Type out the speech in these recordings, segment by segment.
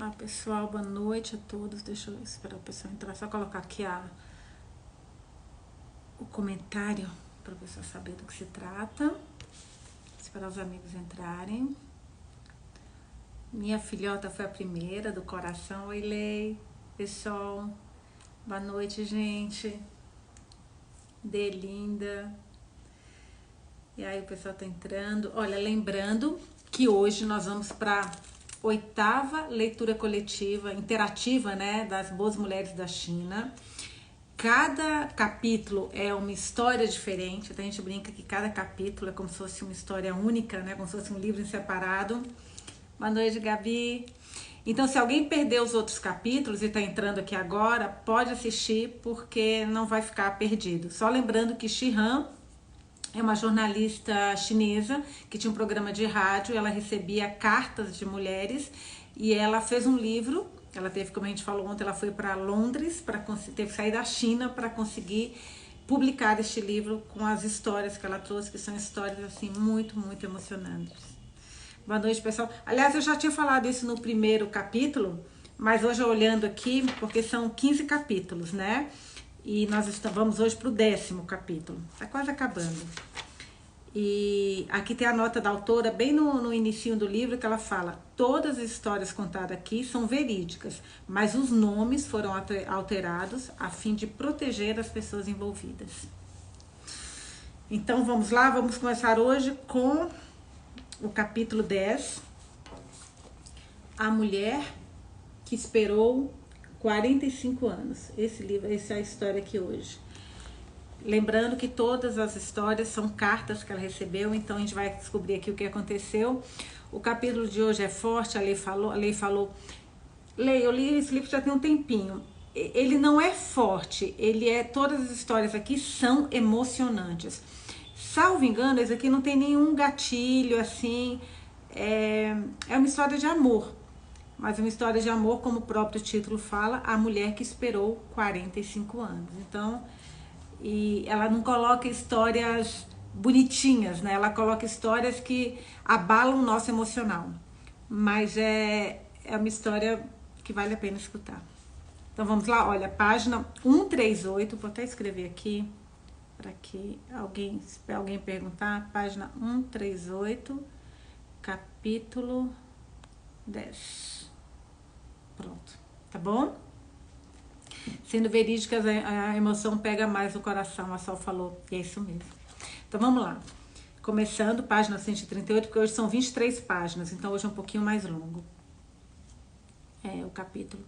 Olá pessoal, boa noite a todos. Deixa eu esperar o pessoal entrar, só colocar aqui o comentário para o pessoal saber do que se trata. Esperar os amigos entrarem. Minha filhota foi a primeira do coração. Oi, Lei, pessoal, boa noite, gente. Delinda. E aí o pessoal tá entrando. Olha, lembrando que hoje nós vamos para 8ª leitura coletiva, interativa, né, das Boas Mulheres da China. Cada capítulo é uma história diferente. Então a gente brinca que cada capítulo é como se fosse uma história única, né, como se fosse um livro em separado. Boa noite, Gabi. Então, se alguém perdeu os outros capítulos e está entrando aqui agora, pode assistir, porque não vai ficar perdido. Só lembrando que Xi Han é uma jornalista chinesa que tinha um programa de rádio. Ela recebia cartas de mulheres e ela fez um livro. Ela teve, como a gente falou ontem, ela foi para Londres, teve que sair da China para conseguir publicar este livro com as histórias que ela trouxe, que são histórias assim muito, muito emocionantes. Boa noite, pessoal. Aliás, eu já tinha falado isso no primeiro capítulo, mas hoje olhando aqui, porque são 15 capítulos, né? E nós vamos hoje para o 10º capítulo. Tá quase acabando. E aqui tem a nota da autora, bem no inicinho do livro, que ela fala: todas as histórias contadas aqui são verídicas, mas os nomes foram alterados a fim de proteger as pessoas envolvidas. Então vamos lá, vamos começar hoje com o capítulo 10. A mulher que esperou 45 anos. Esse livro, essa é a história aqui hoje. Lembrando que todas as histórias são cartas que ela recebeu, então a gente vai descobrir aqui o que aconteceu. O capítulo de hoje é forte. A Lei falou, Lei, eu li esse livro já tem um tempinho. Ele não é forte, todas as histórias aqui são emocionantes. Salvo engano, esse aqui não tem nenhum gatilho, assim, é uma história de amor. Mas uma história de amor, como o próprio título fala, a mulher que esperou 45 anos. Então, e ela não coloca histórias bonitinhas, né? Ela coloca histórias que abalam o nosso emocional. Mas é uma história que vale a pena escutar. Então vamos lá, olha, página 138, vou até escrever aqui, para que alguém perguntar, página 138, capítulo 10. Pronto, tá bom? Sendo verídicas, a emoção pega mais no coração, a Sol falou, e é isso mesmo. Então vamos lá, começando, página 138, porque hoje são 23 páginas, então hoje é um pouquinho mais longo. O capítulo.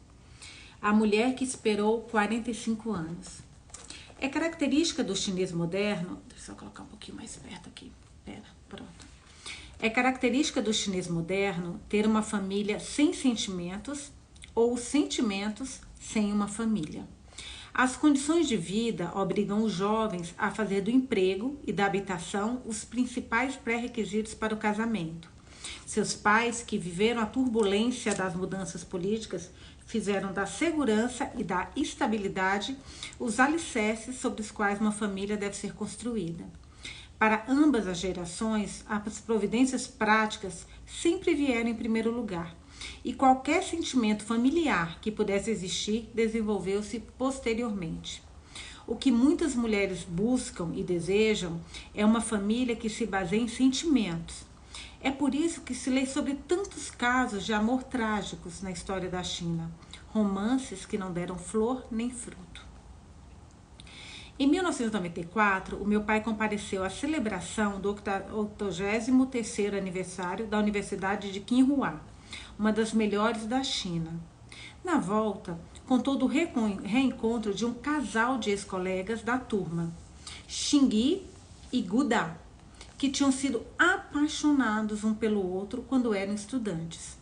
A mulher que esperou 45 anos. É característica do chinês moderno, deixa eu colocar um pouquinho mais perto aqui, pronto. É característica do chinês moderno ter uma família sem sentimentos ou sentimentos sem uma família. As condições de vida obrigam os jovens a fazer do emprego e da habitação os principais pré-requisitos para o casamento. Seus pais, que viveram a turbulência das mudanças políticas, fizeram da segurança e da estabilidade os alicerces sobre os quais uma família deve ser construída. Para ambas as gerações, as providências práticas sempre vieram em primeiro lugar, e qualquer sentimento familiar que pudesse existir desenvolveu-se posteriormente. O que muitas mulheres buscam e desejam é uma família que se baseie em sentimentos. É por isso que se lê sobre tantos casos de amor trágicos na história da China, romances que não deram flor nem fruto. Em 1994, o meu pai compareceu à celebração do 83º aniversário da Universidade de Tsinghua, uma das melhores da China. Na volta, contou do reencontro de um casal de ex-colegas da turma, Xingyi e Guda, que tinham sido apaixonados um pelo outro quando eram estudantes.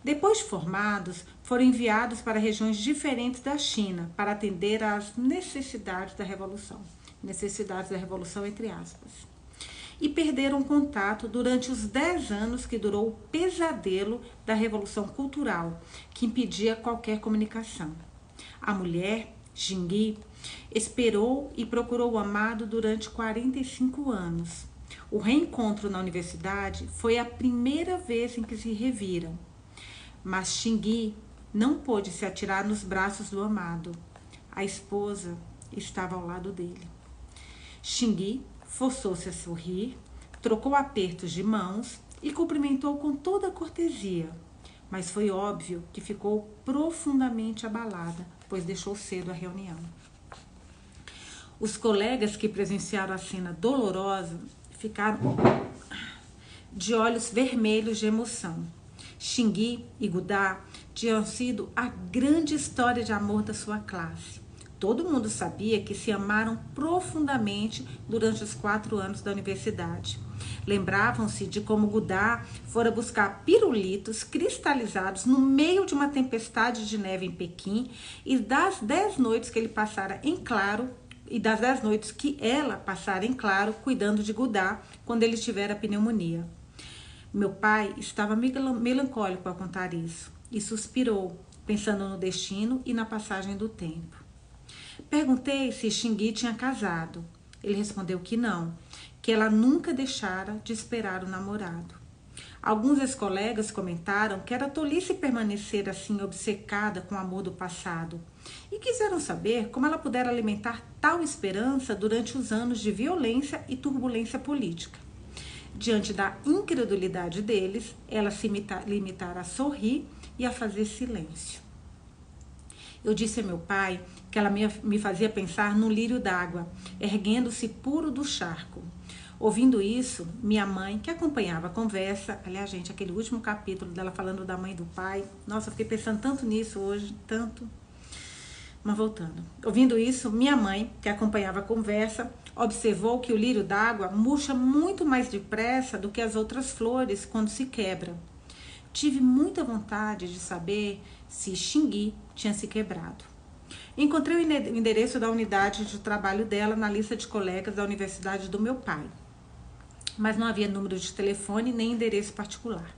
Depois de formados, foram enviados para regiões diferentes da China para atender às necessidades da Revolução. Necessidades da Revolução, entre aspas. E perderam contato durante os 10 anos que durou o pesadelo da Revolução Cultural, que impedia qualquer comunicação. A mulher, Xingyi, esperou e procurou o amado durante 45 anos. O reencontro na universidade foi a primeira vez em que se reviram. Mas Xingyi não pôde se atirar nos braços do amado. A esposa estava ao lado dele. Xingui forçou-se a sorrir, trocou apertos de mãos e cumprimentou com toda a cortesia. Mas foi óbvio que ficou profundamente abalada, pois deixou cedo a reunião. Os colegas que presenciaram a cena dolorosa ficaram de olhos vermelhos de emoção. Xingui e Gudá tinham sido a grande história de amor da sua classe. Todo mundo sabia que se amaram profundamente durante os 4 anos da universidade. Lembravam-se de como Gudá fora buscar pirulitos cristalizados no meio de uma tempestade de neve em Pequim e das 10 noites que ele passara em claro e das 10 noites que ela passara em claro cuidando de Gudá quando ele tivera pneumonia. Meu pai estava melancólico ao contar isso e suspirou, pensando no destino e na passagem do tempo. Perguntei se Xingui tinha casado. Ele respondeu que não, que ela nunca deixara de esperar o namorado. Alguns ex-colegas comentaram que era tolice permanecer assim obcecada com o amor do passado e quiseram saber como ela pudera alimentar tal esperança durante os anos de violência e turbulência política. Diante da incredulidade deles, ela se limitara a sorrir e a fazer silêncio. Eu disse a meu pai que ela me fazia pensar no lírio d'água, erguendo-se puro do charco. Ouvindo isso, minha mãe, que acompanhava a conversa, aliás, gente, aquele último capítulo dela falando da mãe e do pai, nossa, eu fiquei pensando tanto nisso hoje, tanto. Mas voltando. Ouvindo isso, minha mãe, que acompanhava a conversa, observou que o lírio d'água murcha muito mais depressa do que as outras flores quando se quebra. Tive muita vontade de saber se Xingui tinha se quebrado. Encontrei o endereço da unidade de trabalho dela na lista de colegas da universidade do meu pai, mas não havia número de telefone nem endereço particular.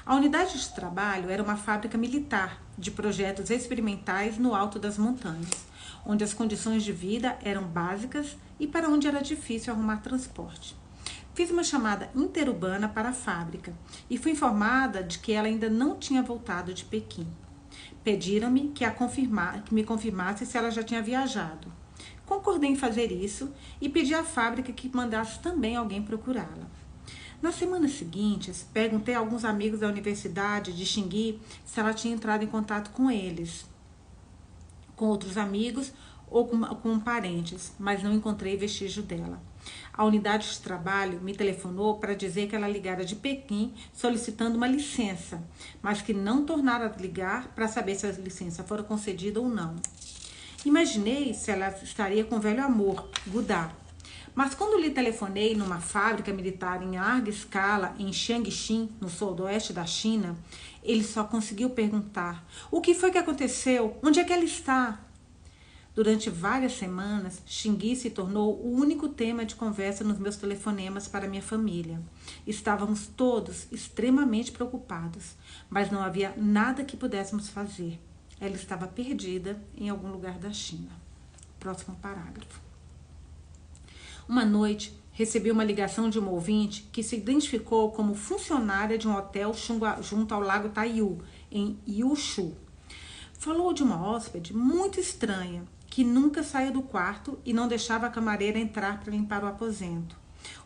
A unidade de trabalho era uma fábrica militar de projetos experimentais no alto das montanhas, onde as condições de vida eram básicas e para onde era difícil arrumar transporte. Fiz uma chamada interurbana para a fábrica e fui informada de que ela ainda não tinha voltado de Pequim. Pediram-me que me confirmasse se ela já tinha viajado. Concordei em fazer isso e pedi à fábrica que mandasse também alguém procurá-la. Nas semanas seguintes, perguntei a alguns amigos da universidade de Xingui se ela tinha entrado em contato com eles, com outros amigos ou com parentes, mas não encontrei vestígio dela. A unidade de trabalho me telefonou para dizer que ela ligara de Pequim solicitando uma licença, mas que não tornara a ligar para saber se a licença fora concedida ou não. Imaginei se ela estaria com o velho amor, Gudá. Mas quando lhe telefonei numa fábrica militar em larga escala em Jiangxi, no sudoeste da China, ele só conseguiu perguntar: o que foi que aconteceu? Onde é que ela está? Durante várias semanas, Xingui se tornou o único tema de conversa nos meus telefonemas para minha família. Estávamos todos extremamente preocupados, mas não havia nada que pudéssemos fazer. Ela estava perdida em algum lugar da China. Próximo parágrafo. Uma noite, recebi uma ligação de uma ouvinte que se identificou como funcionária de um hotel junto ao lago Taiyu, em Yushu. Falou de uma hóspede muito estranha, que nunca saía do quarto e não deixava a camareira entrar para limpar o aposento.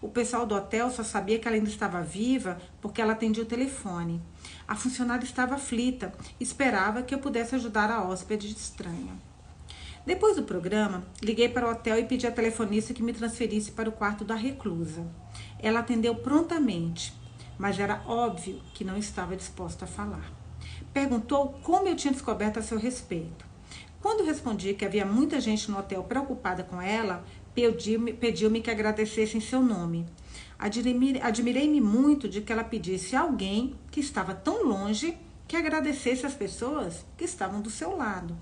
O pessoal do hotel só sabia que ela ainda estava viva porque ela atendia o telefone. A funcionária estava aflita e esperava que eu pudesse ajudar a hóspede estranha. Depois do programa, liguei para o hotel e pedi à telefonista que me transferisse para o quarto da reclusa. Ela atendeu prontamente, mas era óbvio que não estava disposta a falar. Perguntou como eu tinha descoberto a seu respeito. Quando respondi que havia muita gente no hotel preocupada com ela, pediu-me que agradecesse em seu nome. Admirei-me muito de que ela pedisse a alguém que estava tão longe que agradecesse as pessoas que estavam do seu lado.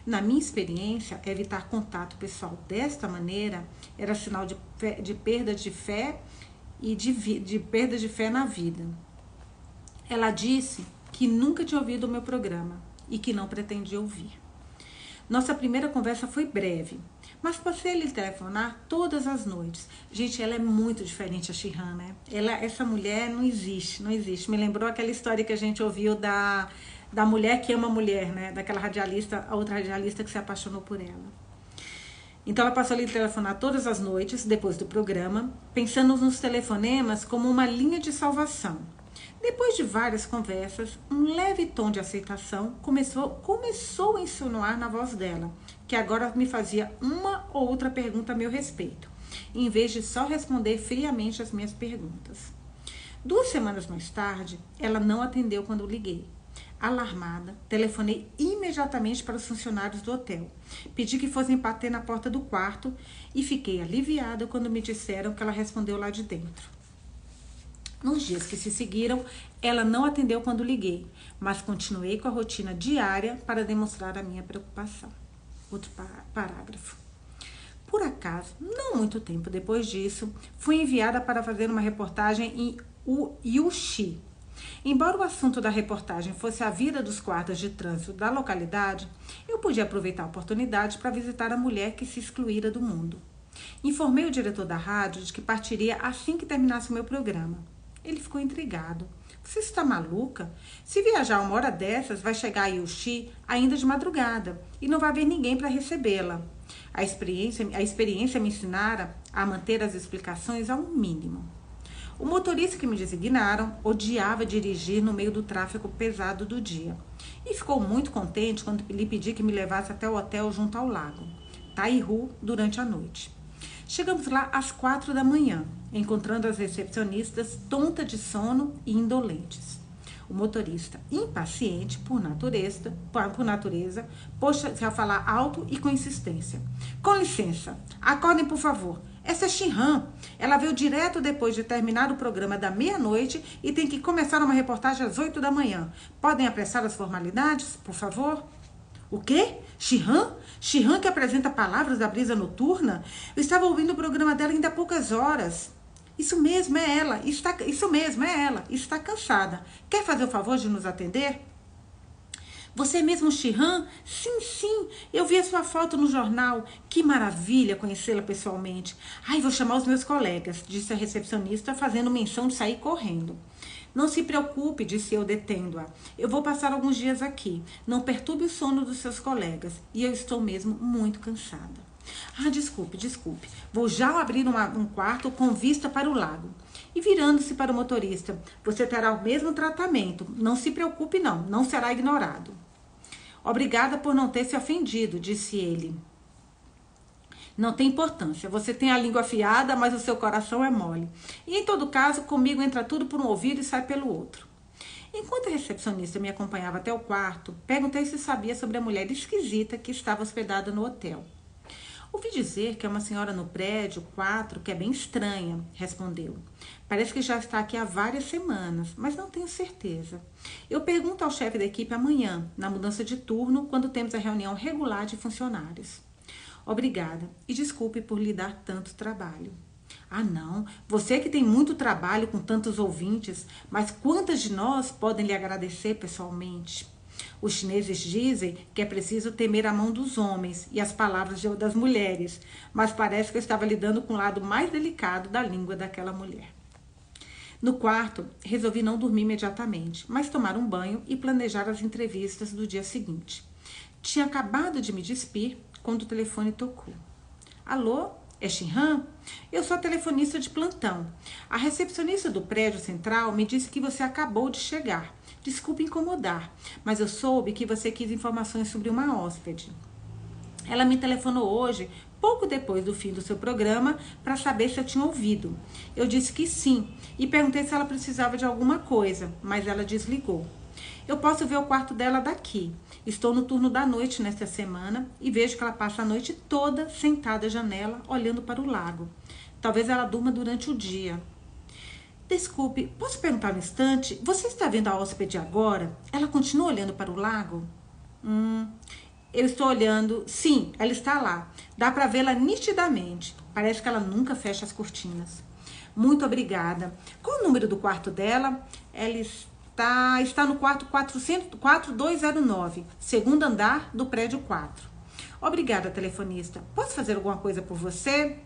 Na minha experiência, evitar contato pessoal desta maneira era sinal de perda de fé e de perda de fé na vida. Ela disse que nunca tinha ouvido o meu programa e que não pretendia ouvir. Nossa primeira conversa foi breve, mas passei a lhe telefonar todas as noites. Gente, ela é muito diferente a Shihan, né? Essa mulher não existe. Me lembrou aquela história que a gente ouviu da da mulher que ama a mulher, né? Daquela radialista, a outra radialista que se apaixonou por ela. Então ela passou a lhe telefonar todas as noites, depois do programa, pensando nos telefonemas como uma linha de salvação. Depois de várias conversas, um leve tom de aceitação começou a insinuar na voz dela, que agora me fazia uma ou outra pergunta a meu respeito, em vez de só responder friamente as minhas perguntas. 2 semanas mais tarde, ela não atendeu quando liguei. Alarmada, telefonei imediatamente para os funcionários do hotel. Pedi que fossem bater na porta do quarto e fiquei aliviada quando me disseram que ela respondeu lá de dentro. Nos dias que se seguiram, ela não atendeu quando liguei, mas continuei com a rotina diária para demonstrar a minha preocupação. Outro parágrafo. Por acaso, não muito tempo depois disso, fui enviada para fazer uma reportagem em Yuxi. Embora o assunto da reportagem fosse a vida dos guardas de trânsito da localidade, eu podia aproveitar a oportunidade para visitar a mulher que se excluíra do mundo. Informei o diretor da rádio de que partiria assim que terminasse o meu programa. Ele ficou intrigado. Você está maluca? Se viajar 1 hora dessas, vai chegar a Yuxi ainda de madrugada e não vai haver ninguém para recebê-la. A experiência me ensinara a manter as explicações ao mínimo. O motorista que me designaram odiava dirigir no meio do tráfego pesado do dia e ficou muito contente quando lhe pedi que me levasse até o hotel junto ao lago, Taihu, durante a noite. Chegamos lá às 4 da manhã, encontrando as recepcionistas tontas de sono e indolentes. O motorista, impaciente por natureza, pôs-se a falar alto e com insistência. Com licença, acordem por favor. Essa é Shihan. Ela veio direto depois de terminar o programa da meia-noite e tem que começar uma reportagem às 8 da manhã. Podem apressar as formalidades, por favor? O quê? Shihan? Shihan que apresenta palavras da brisa noturna? Eu estava ouvindo o programa dela ainda há poucas horas. Isso mesmo, é ela. Está cansada. Quer fazer o favor de nos atender? Você é mesmo Shihan? Sim. Eu vi a sua foto no jornal. Que maravilha conhecê-la pessoalmente. Ai, vou chamar os meus colegas, disse a recepcionista, fazendo menção de sair correndo. Não se preocupe, disse eu, detendo-a. Eu vou passar alguns dias aqui. Não perturbe o sono dos seus colegas. E eu estou mesmo muito cansada. Ah, desculpe. Vou já abrir um quarto com vista para o lago. E virando-se para o motorista, você terá o mesmo tratamento. Não se preocupe, não será ignorado. Obrigada por não ter se ofendido, disse ele. Não tem importância, você tem a língua afiada, mas o seu coração é mole. E em todo caso, comigo entra tudo por um ouvido e sai pelo outro. Enquanto a recepcionista me acompanhava até o quarto, perguntei se sabia sobre a mulher esquisita que estava hospedada no hotel. Ouvi dizer que é uma senhora no prédio 4 que é bem estranha, respondeu. Parece que já está aqui há várias semanas, mas não tenho certeza. Eu pergunto ao chefe da equipe amanhã, na mudança de turno, quando temos a reunião regular de funcionários. Obrigada e desculpe por lhe dar tanto trabalho. Ah, não, você que tem muito trabalho com tantos ouvintes, mas quantas de nós podem lhe agradecer pessoalmente? Os chineses dizem que é preciso temer a mão dos homens e as palavras das mulheres, mas parece que eu estava lidando com o lado mais delicado da língua daquela mulher. No quarto, resolvi não dormir imediatamente, mas tomar um banho e planejar as entrevistas do dia seguinte. Tinha acabado de me despir quando o telefone tocou. Alô? É Shihan? Eu sou a telefonista de plantão. A recepcionista do prédio central me disse que você acabou de chegar. Desculpe incomodar, mas eu soube que você quis informações sobre uma hóspede. Ela me telefonou hoje, pouco depois do fim do seu programa, para saber se eu tinha ouvido. Eu disse que sim e perguntei se ela precisava de alguma coisa, mas ela desligou. Eu posso ver o quarto dela daqui. Estou no turno da noite nesta semana e vejo que ela passa a noite toda sentada à janela, olhando para o lago. Talvez ela durma durante o dia. Desculpe, posso perguntar um instante? Você está vendo a hóspede agora? Ela continua olhando para o lago? Eu estou olhando. Sim, ela está lá. Dá para vê-la nitidamente. Parece que ela nunca fecha as cortinas. Muito obrigada. Qual o número do quarto dela? Ela está no quarto 4209, segundo andar do prédio 4. Obrigada, telefonista. Posso fazer alguma coisa por você?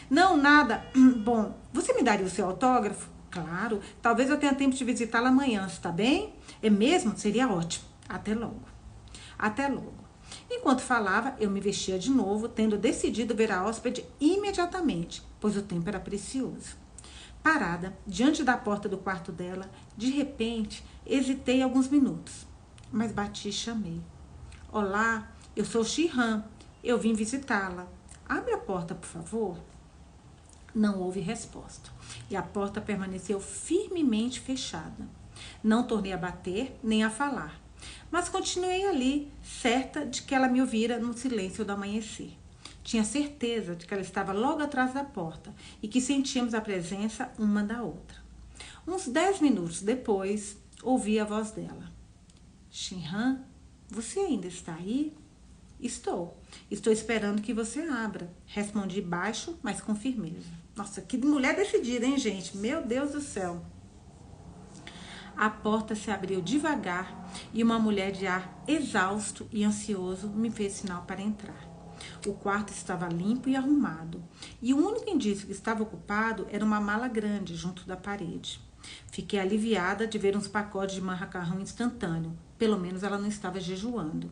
Não, nada. Bom, você me daria o seu autógrafo? Claro. Talvez eu tenha tempo de visitá-la amanhã, está bem? É mesmo? Seria ótimo. Até logo. Até logo. Enquanto falava, eu me vestia de novo, tendo decidido ver a hóspede imediatamente, pois o tempo era precioso. Parada, diante da porta do quarto dela, de repente, hesitei alguns minutos, mas bati e chamei. Olá, eu sou Shihan, eu vim visitá-la. Abre a porta, por favor. Não houve resposta, e a porta permaneceu firmemente fechada. Não tornei a bater, nem a falar, mas continuei ali, certa de que ela me ouvira no silêncio do amanhecer. Tinha certeza de que ela estava logo atrás da porta e que sentíamos a presença uma da outra. Uns 10 minutos depois, ouvi a voz dela. Shihan, você ainda está aí? Estou esperando que você abra. Respondi baixo, mas com firmeza. Nossa, que mulher decidida, hein, gente? Meu Deus do céu. A porta se abriu devagar e uma mulher de ar exausto e ansioso me fez sinal para entrar. O quarto estava limpo e arrumado, e o único indício que estava ocupado era uma mala grande junto da parede. Fiquei aliviada de ver uns pacotes de macarrão instantâneo. Pelo menos ela não estava jejuando.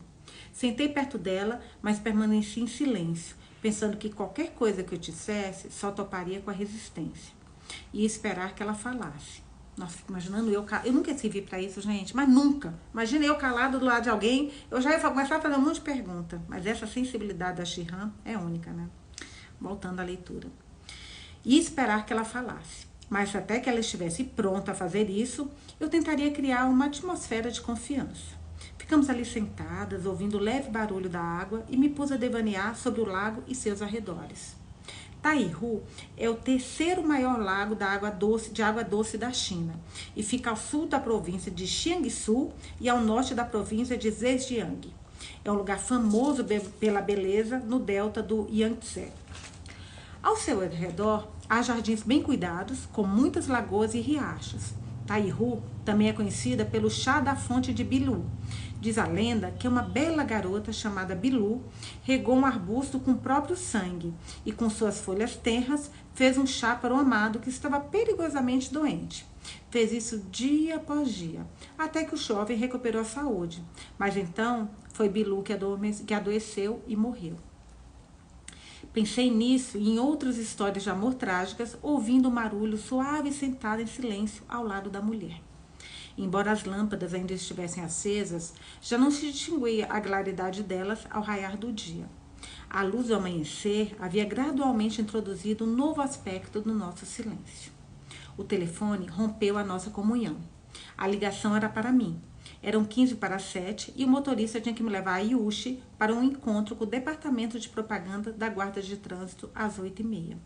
Sentei perto dela, mas permaneci em silêncio, pensando que qualquer coisa que eu dissesse só toparia com a resistência. Ia esperar que ela falasse. Nossa, fico imaginando eu nunca escrevi pra isso, gente, mas nunca. Imagina eu calado do lado de alguém, eu já ia começar a fazer um monte de pergunta. Mas essa sensibilidade da Shihan é única, né? Voltando à leitura. Ia esperar que ela falasse. Mas até que ela estivesse pronta a fazer isso, eu tentaria criar uma atmosfera de confiança. Ficamos ali sentadas, ouvindo o leve barulho da água e me pus a devanear sobre o lago e seus arredores. Taihu é o terceiro maior lago de água doce da China e fica ao sul da província de Jiangsu e ao norte da província de Zhejiang. É um lugar famoso pela beleza no delta do Yangtze. Ao seu redor, há jardins bem cuidados, com muitas lagoas e riachos. Taihu também é conhecida pelo chá da fonte de Bilu. Diz a lenda que uma bela garota chamada Bilu regou um arbusto com o próprio sangue e com suas folhas tenras fez um chá para o amado que estava perigosamente doente. Fez isso dia após dia, até que o jovem recuperou a saúde. Mas então foi Bilu que adoeceu e morreu. Pensei nisso e em outras histórias de amor trágicas, ouvindo um barulho suave e sentada em silêncio ao lado da mulher. Embora as lâmpadas ainda estivessem acesas, já não se distinguia a claridade delas ao raiar do dia. A luz do amanhecer havia gradualmente introduzido um novo aspecto no nosso silêncio. O telefone rompeu a nossa comunhão. A ligação era para mim. Eram 15 para 7 e o motorista tinha que me levar a Yushi para um encontro com o departamento de propaganda da guarda de trânsito às 8h30.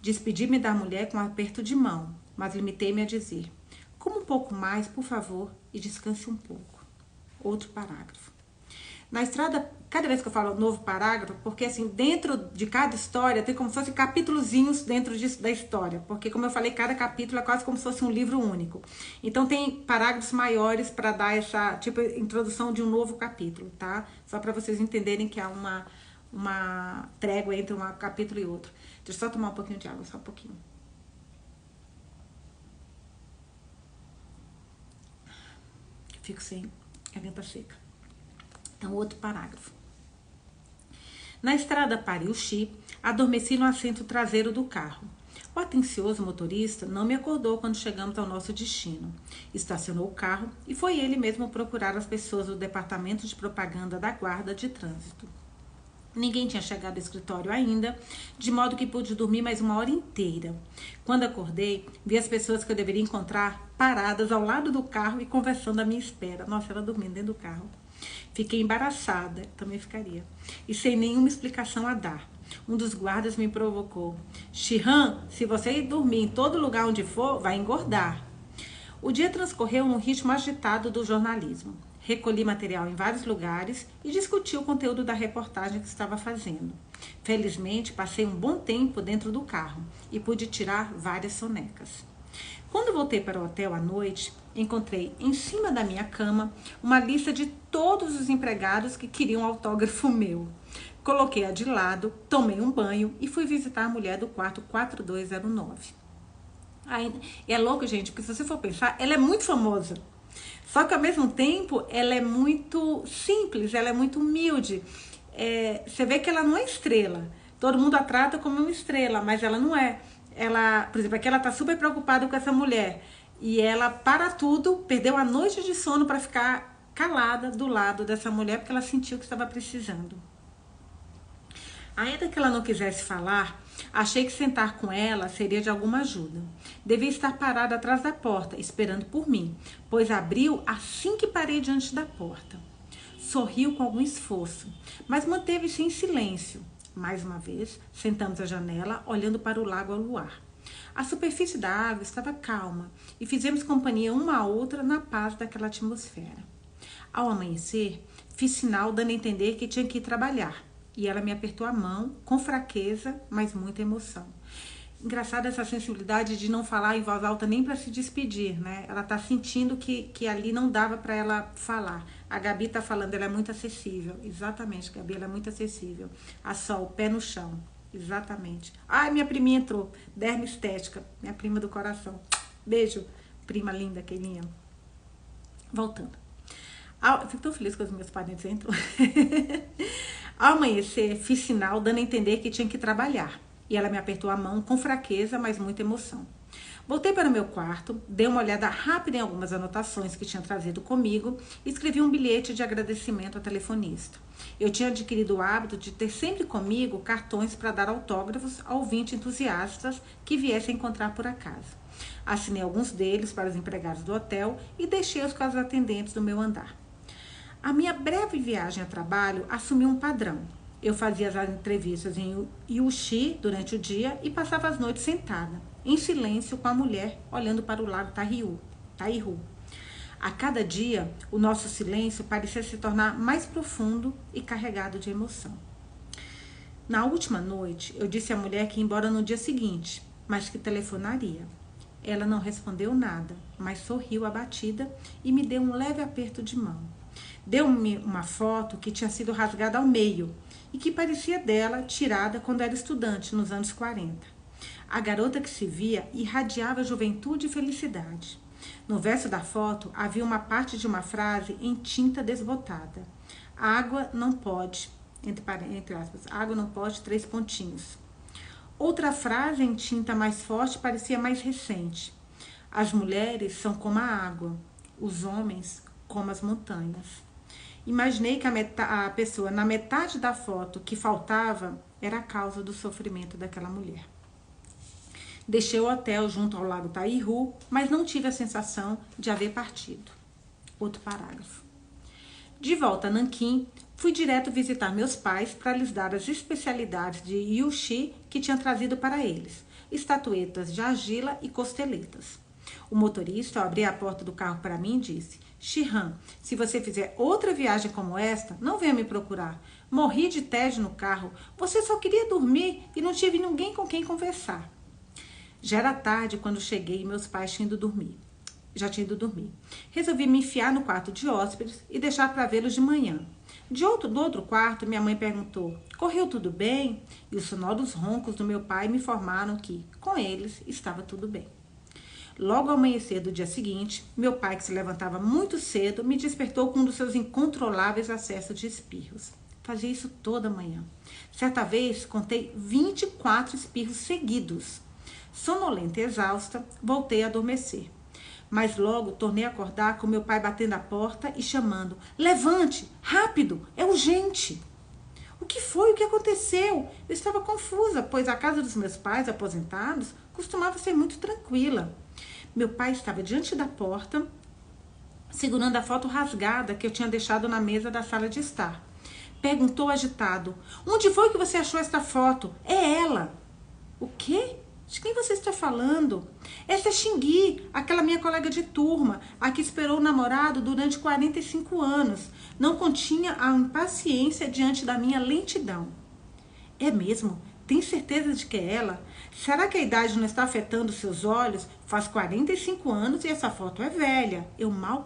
Despedi-me da mulher com um aperto de mão, mas limitei-me a dizer: coma um pouco mais, por favor, e descanse um pouco. Outro parágrafo. Na estrada, cada vez que eu falo novo parágrafo, porque assim, dentro de cada história, tem como se fossem capítulozinhos dentro da história. Porque, como eu falei, cada capítulo é quase como se fosse um livro único. Então, tem parágrafos maiores para dar essa, tipo, introdução de um novo capítulo, tá? Só para vocês entenderem que há uma trégua entre um capítulo e outro. Deixa eu só tomar um pouquinho de água, só um pouquinho. Fico sem garganta seca. Então, outro parágrafo. Na estrada para Yushi, adormeci no assento traseiro do carro. O atencioso motorista não me acordou quando chegamos ao nosso destino. Estacionou o carro e foi ele mesmo procurar as pessoas do departamento de propaganda da guarda de trânsito. Ninguém tinha chegado ao escritório ainda, de modo que pude dormir mais 1 hora inteira. Quando acordei, vi as pessoas que eu deveria encontrar paradas ao lado do carro e conversando à minha espera. Nossa, ela dormindo dentro do carro. Fiquei embaraçada, também ficaria, e sem nenhuma explicação a dar. Um dos guardas me provocou: Shihan, se você ir dormir em todo lugar onde for, vai engordar. O dia transcorreu num ritmo agitado do jornalismo. Recolhi material em vários lugares e discuti o conteúdo da reportagem que estava fazendo. Felizmente, passei um bom tempo dentro do carro e pude tirar várias sonecas. Quando voltei para o hotel à noite, encontrei em cima da minha cama uma lista de todos os empregados que queriam um autógrafo meu. Coloquei-a de lado, tomei um banho e fui visitar a mulher do quarto 4209. É louco, gente, porque se você for pensar, ela é muito famosa. Só que ao mesmo tempo ela é muito simples, ela é muito humilde. Você vê que ela não é estrela. Todo mundo a trata como uma estrela, mas ela não é. Ela, por exemplo, aqui ela tá super preocupada com essa mulher. E ela, para tudo, perdeu a noite de sono para ficar calada do lado dessa mulher, porque ela sentiu que estava precisando. Ainda que ela não quisesse falar, achei que sentar com ela seria de alguma ajuda. Devia estar parada atrás da porta, esperando por mim, pois abriu assim que parei diante da porta. Sorriu com algum esforço, mas manteve-se em silêncio. Mais uma vez, sentamos à janela, olhando para o lago ao luar. A superfície da água estava calma e fizemos companhia uma à outra na paz daquela atmosfera. Ao amanhecer, fiz sinal dando a entender que tinha que ir trabalhar. E ela me apertou a mão, com fraqueza, mas muita emoção. Engraçada essa sensibilidade de não falar em voz alta nem para se despedir, né? Ela tá sentindo que ali não dava para ela falar. A Gabi tá falando, ela é muito acessível. Exatamente, Gabi, ela é muito acessível. A Sol, pé no chão. Exatamente. Ai, minha priminha entrou. Derma Estética, minha prima do coração. Beijo, prima linda, Keilinha. Voltando. Fico tão feliz que os meus parentes entram. Ao amanhecer, fiz sinal dando a entender que tinha que trabalhar. E ela me apertou a mão com fraqueza, mas muita emoção. Voltei para o meu quarto, dei uma olhada rápida em algumas anotações que tinha trazido comigo e escrevi um bilhete de agradecimento ao telefonista. Eu tinha adquirido o hábito de ter sempre comigo cartões para dar autógrafos a ouvintes entusiastas que viessem encontrar por acaso. Assinei alguns deles para os empregados do hotel e deixei-os com as atendentes do meu andar. A minha breve viagem a trabalho assumiu um padrão. Eu fazia as entrevistas em Yuxi durante o dia e passava as noites sentada, em silêncio com a mulher, olhando para o lago Taihu. A cada dia, o nosso silêncio parecia se tornar mais profundo e carregado de emoção. Na última noite, eu disse à mulher que ia embora no dia seguinte, mas que telefonaria. Ela não respondeu nada, mas sorriu abatida e me deu um leve aperto de mão. Deu-me uma foto que tinha sido rasgada ao meio e que parecia dela, tirada quando era estudante, nos anos 40. A garota que se via irradiava juventude e felicidade. No verso da foto havia uma parte de uma frase em tinta desbotada. Água não pode, entre aspas, água não pode, 3 pontinhos. Outra frase em tinta mais forte parecia mais recente. As mulheres são como a água, os homens como as montanhas. Imaginei que a pessoa na metade da foto que faltava era a causa do sofrimento daquela mulher. Deixei o hotel junto ao lago Taihu, mas não tive a sensação de haver partido. Outro parágrafo. De volta a Nanquim, fui direto visitar meus pais para lhes dar as especialidades de Yuxi que tinha trazido para eles, estatuetas de argila e costeletas. O motorista, ao abrir a porta do carro para mim, disse: Shihan, se você fizer outra viagem como esta, não venha me procurar. Morri de tédio no carro. Você só queria dormir e não tive ninguém com quem conversar. Já era tarde quando cheguei e meus pais tinham ido dormir. Resolvi me enfiar no quarto de hóspedes e deixar para vê-los de manhã. Do outro quarto, minha mãe perguntou: correu tudo bem? E os sonoros roncos do meu pai me informaram que, com eles, estava tudo bem. Logo ao amanhecer do dia seguinte, meu pai, que se levantava muito cedo, me despertou com um dos seus incontroláveis acessos de espirros. Fazia isso toda manhã. Certa vez, contei 24 espirros seguidos. Sonolenta e exausta, voltei a adormecer. Mas logo tornei a acordar com meu pai batendo a porta e chamando: levante, rápido, é urgente. O que foi? O que aconteceu? Eu estava confusa, pois a casa dos meus pais aposentados costumava ser muito tranquila. Meu pai estava diante da porta, segurando a foto rasgada que eu tinha deixado na mesa da sala de estar. Perguntou agitado: onde foi que você achou esta foto? É ela. O quê? De quem você está falando? Essa é Xingui, aquela minha colega de turma, a que esperou o namorado durante 45 anos. Não continha a impaciência diante da minha lentidão. É mesmo? Tem certeza de que é ela? Será que a idade não está afetando seus olhos? Faz 45 anos e essa foto é velha. Eu mal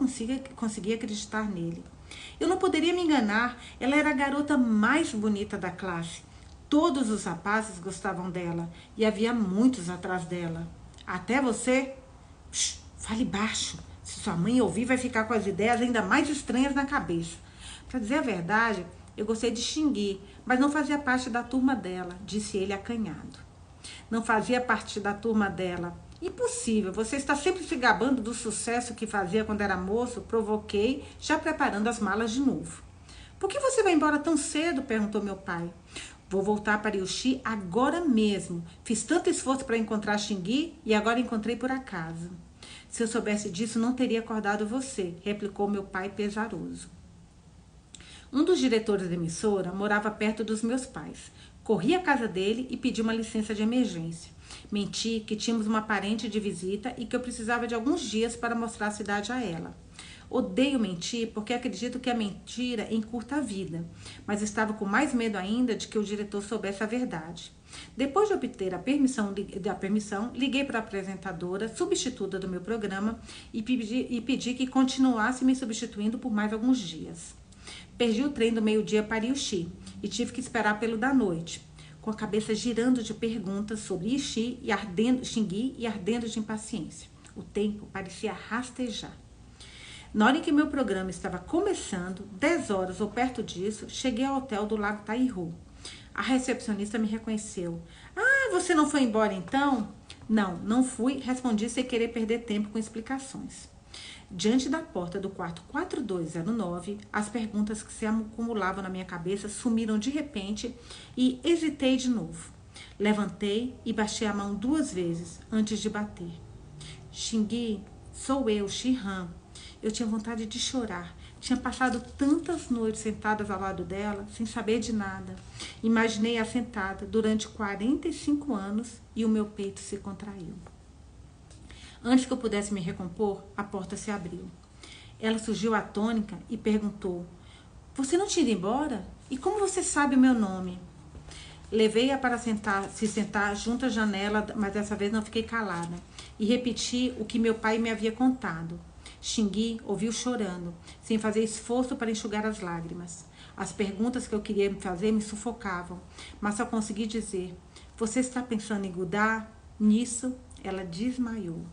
conseguia acreditar nele. Eu não poderia me enganar. Ela era a garota mais bonita da classe. Todos os rapazes gostavam dela e havia muitos atrás dela. Até você? Shh, fale baixo. Se sua mãe ouvir, vai ficar com as ideias ainda mais estranhas na cabeça. Para dizer a verdade, eu gostei de Xingui, mas não fazia parte da turma dela, disse ele acanhado. Não fazia parte da turma dela. Impossível, você está sempre se gabando do sucesso que fazia quando era moço, provoquei, já preparando as malas de novo. Por que você vai embora tão cedo? Perguntou meu pai. Vou voltar para Yuxi agora mesmo. Fiz tanto esforço para encontrar Xingui e agora encontrei por acaso. Se eu soubesse disso, não teria acordado você, replicou meu pai pesaroso. Um dos diretores da emissora morava perto dos meus pais. Corri à casa dele e pedi uma licença de emergência. Menti que tínhamos uma parente de visita e que eu precisava de alguns dias para mostrar a cidade a ela. Odeio mentir porque acredito que a mentira encurta a vida, mas estava com mais medo ainda de que o diretor soubesse a verdade. Depois de obter a permissão, liguei para a apresentadora, substituta do meu programa, e pedi que continuasse me substituindo por mais alguns dias. Perdi o trem do meio-dia para Yuxi e tive que esperar pelo da noite, com a cabeça girando de perguntas sobre Xingui e ardendo de impaciência. O tempo parecia rastejar. Na hora em que meu programa estava começando, 10 horas ou perto disso, cheguei ao hotel do Lago Taihu. A recepcionista me reconheceu. Ah, você não foi embora então? Não, não fui, respondi sem querer perder tempo com explicações. Diante da porta do quarto 4209, as perguntas que se acumulavam na minha cabeça sumiram de repente e hesitei de novo. Levantei e baixei a mão 2 vezes antes de bater. Xingui, sou eu, Shihan. Eu tinha vontade de chorar. Tinha passado tantas noites sentadas ao lado dela, sem saber de nada. Imaginei-a sentada durante 45 anos e o meu peito se contraiu. Antes que eu pudesse me recompor, a porta se abriu. Ela surgiu atônica e perguntou: você não tinha ido embora? E como você sabe o meu nome? Levei-a para se sentar junto à janela, mas dessa vez não fiquei calada. E repeti o que meu pai me havia contado. Xingui ouviu chorando, sem fazer esforço para enxugar as lágrimas. As perguntas que eu queria fazer me sufocavam, mas só consegui dizer: você está pensando em Gudá? Nisso, ela desmaiou.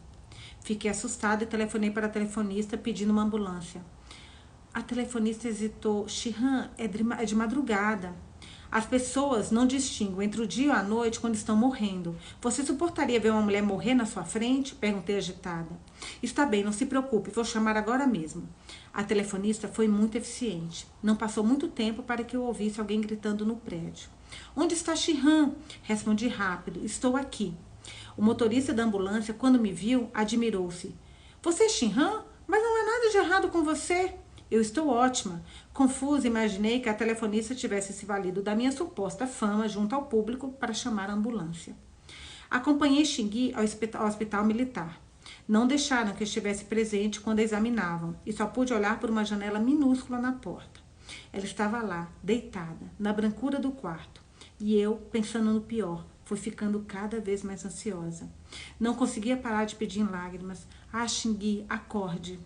Fiquei assustada e telefonei para a telefonista pedindo uma ambulância. A telefonista hesitou. Shihan, é de madrugada. As pessoas não distinguem entre o dia e a noite quando estão morrendo. Você suportaria ver uma mulher morrer na sua frente? Perguntei agitada. Está bem, não se preocupe, vou chamar agora mesmo. A telefonista foi muito eficiente. Não passou muito tempo para que eu ouvisse alguém gritando no prédio. Onde está Shihan? Respondi rápido. Estou aqui. O motorista da ambulância, quando me viu, admirou-se. Você é Shihan? Mas não há nada de errado com você. Eu estou ótima. Confusa, imaginei que a telefonista tivesse se valido da minha suposta fama junto ao público para chamar a ambulância. Acompanhei Xingui ao hospital militar. Não deixaram que eu estivesse presente quando a examinavam e só pude olhar por uma janela minúscula na porta. Ela estava lá, deitada, na brancura do quarto. E eu, pensando no pior, fui ficando cada vez mais ansiosa. Não conseguia parar de pedir em lágrimas. Ah, Xingui, acorde.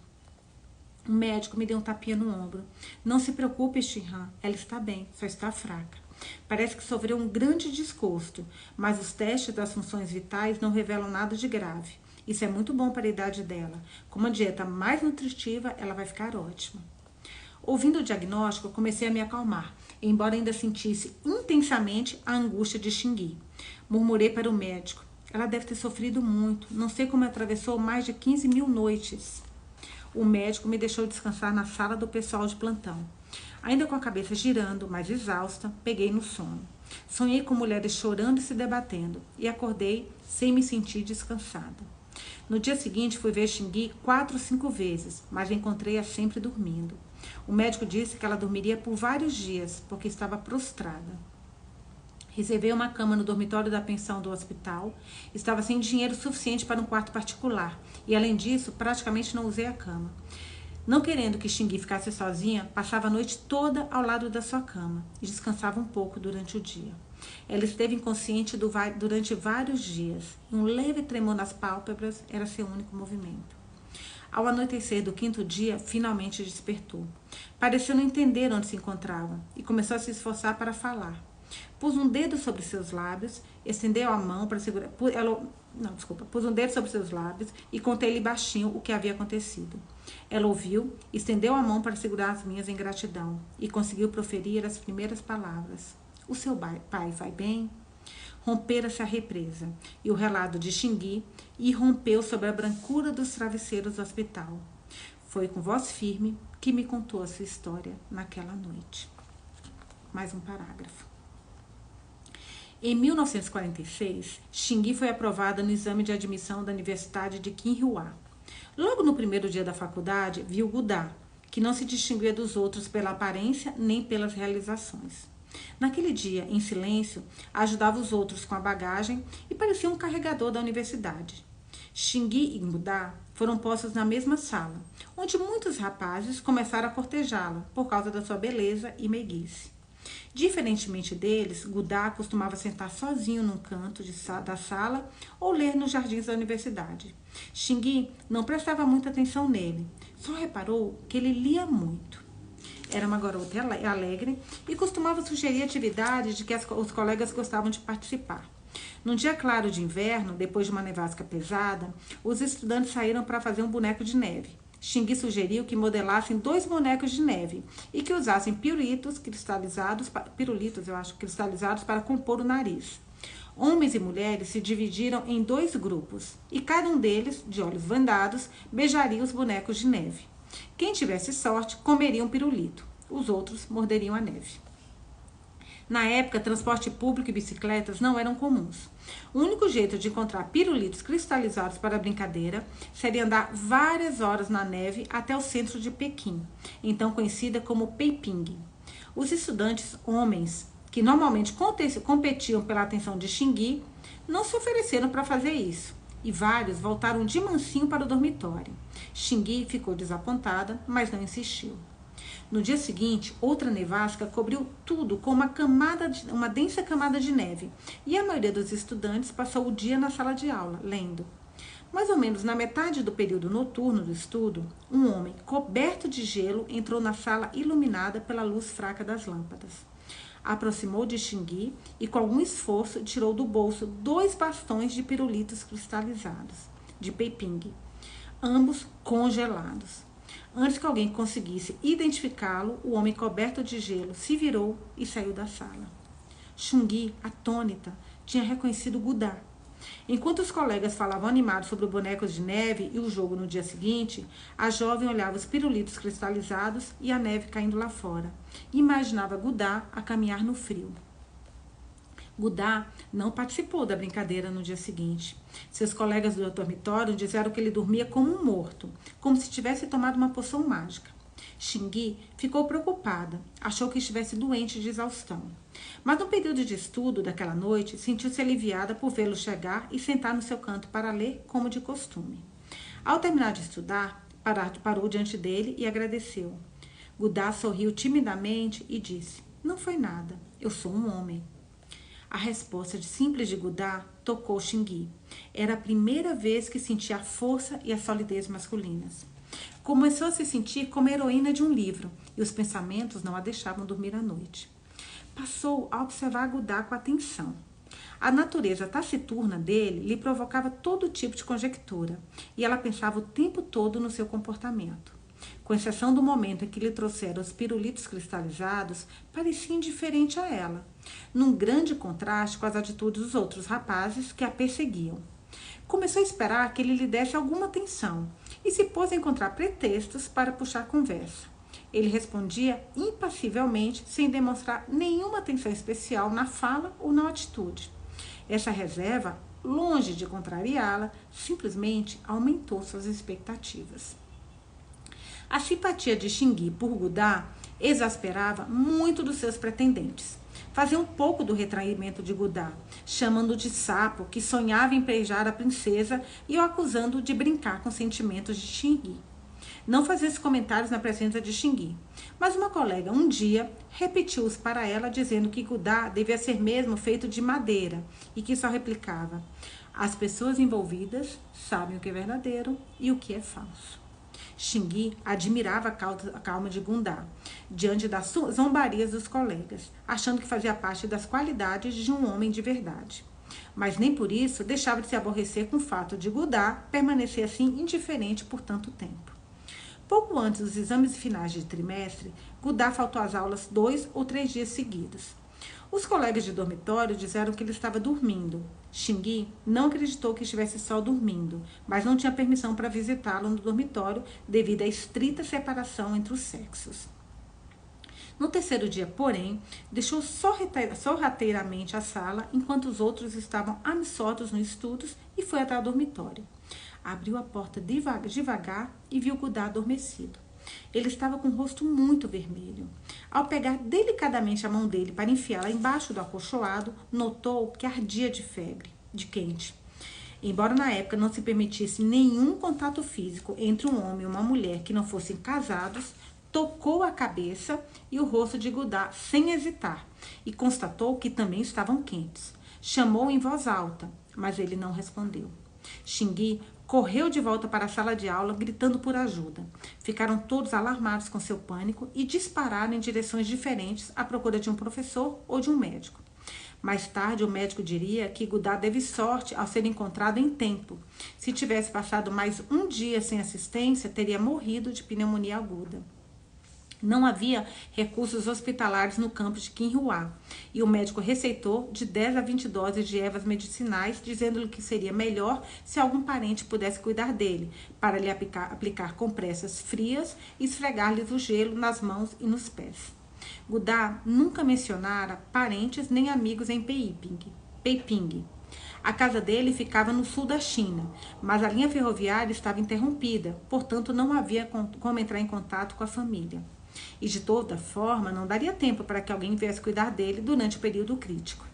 O médico me deu um tapinha no ombro. Não se preocupe, Shihan. Ela está bem, só está fraca. Parece que sofreu um grande desgosto, mas os testes das funções vitais não revelam nada de grave. Isso é muito bom para a idade dela. Com uma dieta mais nutritiva, ela vai ficar ótima. Ouvindo o diagnóstico, comecei a me acalmar, embora ainda sentisse intensamente a angústia de Xingui. Murmurei para o médico. Ela deve ter sofrido muito. Não sei como atravessou mais de 15 mil noites. O médico me deixou descansar na sala do pessoal de plantão. Ainda com a cabeça girando, mas exausta, peguei no sono. Sonhei com mulheres chorando e se debatendo, e acordei sem me sentir descansada. No dia seguinte, fui ver Xingui 4 ou 5 vezes, mas encontrei-a sempre dormindo. O médico disse que ela dormiria por vários dias, porque estava prostrada. Reservei uma cama no dormitório da pensão do hospital. Estava sem dinheiro suficiente para um quarto particular. E, além disso, praticamente não usei a cama. Não querendo que Xingui ficasse sozinha, passava a noite toda ao lado da sua cama e descansava um pouco durante o dia. Ela esteve inconsciente durante vários dias. E um leve tremor nas pálpebras era seu único movimento. Ao anoitecer do 5º dia, finalmente despertou. Pareceu não entender onde se encontrava e começou a se esforçar para falar. Pôs um dedo sobre seus lábios, estendeu a mão para segurar... Pôs um dedo sobre seus lábios e contei-lhe baixinho o que havia acontecido. Ela ouviu, estendeu a mão para segurar as minhas em gratidão e conseguiu proferir as primeiras palavras. O seu pai vai bem? Rompera-se a represa e o relado de Xingui irrompeu sobre a brancura dos travesseiros do hospital. Foi com voz firme que me contou a sua história naquela noite. Mais um parágrafo. Em 1946, Xingui foi aprovada no exame de admissão da Universidade de Qinghua. Logo no primeiro dia da faculdade, viu Gudá, que não se distinguia dos outros pela aparência nem pelas realizações. Naquele dia, em silêncio, ajudava os outros com a bagagem e parecia um carregador da universidade. Xingui e Gudá foram postos na mesma sala, onde muitos rapazes começaram a cortejá-la por causa da sua beleza e meiguice. Diferentemente deles, Gudá costumava sentar sozinho num canto da sala ou ler nos jardins da universidade. Xingui não prestava muita atenção nele, só reparou que ele lia muito. Era uma garota alegre e costumava sugerir atividades de que os colegas gostavam de participar. Num dia claro de inverno, depois de uma nevasca pesada, os estudantes saíram para fazer um boneco de neve. Xingui sugeriu que modelassem 2 bonecos de neve e que usassem pirulitos cristalizados para compor o nariz. Homens e mulheres se dividiram em 2 grupos e cada um deles, de olhos vendados, beijaria os bonecos de neve. Quem tivesse sorte comeria um pirulito, os outros morderiam a neve. Na época, transporte público e bicicletas não eram comuns. O único jeito de encontrar pirulitos cristalizados para a brincadeira seria andar várias horas na neve até o centro de Pequim, então conhecida como Peiping. Os estudantes homens, que normalmente competiam pela atenção de Xingui, não se ofereceram para fazer isso, e vários voltaram de mansinho para o dormitório. Xingui ficou desapontada, mas não insistiu. No dia seguinte, outra nevasca cobriu tudo com uma densa camada de neve, e a maioria dos estudantes passou o dia na sala de aula, lendo. Mais ou menos na metade do período noturno do estudo, um homem coberto de gelo entrou na sala iluminada pela luz fraca das lâmpadas. Aproximou de Xingui e, com algum esforço, tirou do bolso 2 bastões de pirulitos cristalizados, de Peiping, ambos congelados. Antes que alguém conseguisse identificá-lo, o homem coberto de gelo se virou e saiu da sala. Xingui, atônita, tinha reconhecido Gudá. Enquanto os colegas falavam animados sobre bonecos de neve e o jogo no dia seguinte, a jovem olhava os pirulitos cristalizados e a neve caindo lá fora, e imaginava Gudá a caminhar no frio. Gudá não participou da brincadeira no dia seguinte. Seus colegas do dormitório disseram que ele dormia como um morto, como se tivesse tomado uma poção mágica. Xingui ficou preocupada, achou que estivesse doente de exaustão. Mas no período de estudo daquela noite, sentiu-se aliviada por vê-lo chegar e sentar no seu canto para ler, como de costume. Ao terminar de estudar, parou diante dele e agradeceu. Gudá sorriu timidamente e disse: "Não foi nada, eu sou um homem." A resposta simples de Gudá tocou Xingui. Era a primeira vez que sentia a força e a solidez masculinas. Começou a se sentir como a heroína de um livro, e os pensamentos não a deixavam dormir à noite. Passou a observar Gudá com atenção. A natureza taciturna dele lhe provocava todo tipo de conjectura, e ela pensava o tempo todo no seu comportamento. Com exceção do momento em que lhe trouxeram os pirulitos cristalizados, parecia indiferente a ela, num grande contraste com as atitudes dos outros rapazes que a perseguiam. Começou a esperar que ele lhe desse alguma atenção e se pôs a encontrar pretextos para puxar conversa. Ele respondia impassivelmente, sem demonstrar nenhuma atenção especial na fala ou na atitude. Essa reserva, longe de contrariá-la, simplesmente aumentou suas expectativas. A simpatia de Xingui por Gudá exasperava muito dos seus pretendentes. Fazia um pouco do retraimento de Gudá, chamando-o de sapo que sonhava em beijar a princesa e o acusando de brincar com sentimentos de Xingui. Não fazia esses comentários na presença de Xingui, mas uma colega um dia repetiu-os para ela, dizendo que Gudá devia ser mesmo feito de madeira e que só replicava: "As pessoas envolvidas sabem o que é verdadeiro e o que é falso." Xingui admirava a calma de Gundá, diante das zombarias dos colegas, achando que fazia parte das qualidades de um homem de verdade. Mas nem por isso deixava de se aborrecer com o fato de Gundá permanecer assim indiferente por tanto tempo. Pouco antes dos exames finais de trimestre, Gundá faltou às aulas 2 ou 3 dias seguidos. Os colegas de dormitório disseram que ele estava dormindo. Xingui não acreditou que estivesse só dormindo, mas não tinha permissão para visitá-lo no dormitório devido à estrita separação entre os sexos. No terceiro dia, porém, deixou sorrateiramente a sala enquanto os outros estavam absortos nos estudos e foi até o dormitório. Abriu a porta devagar e viu Gundá adormecido. Ele estava com o rosto muito vermelho. Ao pegar delicadamente a mão dele para enfiá-la embaixo do acolchoado, notou que ardia de febre, de quente. Embora na época não se permitisse nenhum contato físico entre um homem e uma mulher que não fossem casados, tocou a cabeça e o rosto de Gundá sem hesitar e constatou que também estavam quentes. Chamou em voz alta, mas ele não respondeu. Xingui correu de volta para a sala de aula, gritando por ajuda. Ficaram todos alarmados com seu pânico e dispararam em direções diferentes à procura de um professor ou de um médico. Mais tarde, o médico diria que Gundá teve sorte ao ser encontrado em tempo. Se tivesse passado mais um dia sem assistência, teria morrido de pneumonia aguda. Não havia recursos hospitalares no campus de Quinhua, e o médico receitou de 10 a 20 doses de ervas medicinais, dizendo-lhe que seria melhor se algum parente pudesse cuidar dele, para lhe aplicar compressas frias e esfregar-lhes o gelo nas mãos e nos pés. Gundá nunca mencionara parentes nem amigos em Peiping. A casa dele ficava no sul da China, mas a linha ferroviária estava interrompida, portanto não havia como entrar em contato com a família. E de toda forma, não daria tempo para que alguém viesse cuidar dele durante o período crítico.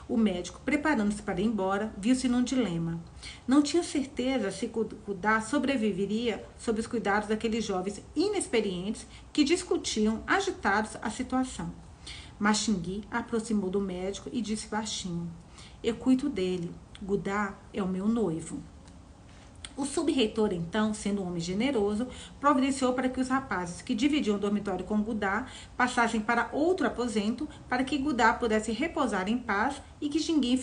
O médico, preparando-se para ir embora, viu-se num dilema. Não tinha certeza se Gundá sobreviveria sob os cuidados daqueles jovens inexperientes que discutiam, agitados, a situação. Mas Xingui aproximou do médico e disse baixinho: "Eu cuido dele. Gundá é o meu noivo." O subreitor, então, sendo um homem generoso, providenciou para que os rapazes que dividiam o dormitório com Gundá passassem para outro aposento para que Gundá pudesse repousar em paz e que Xingui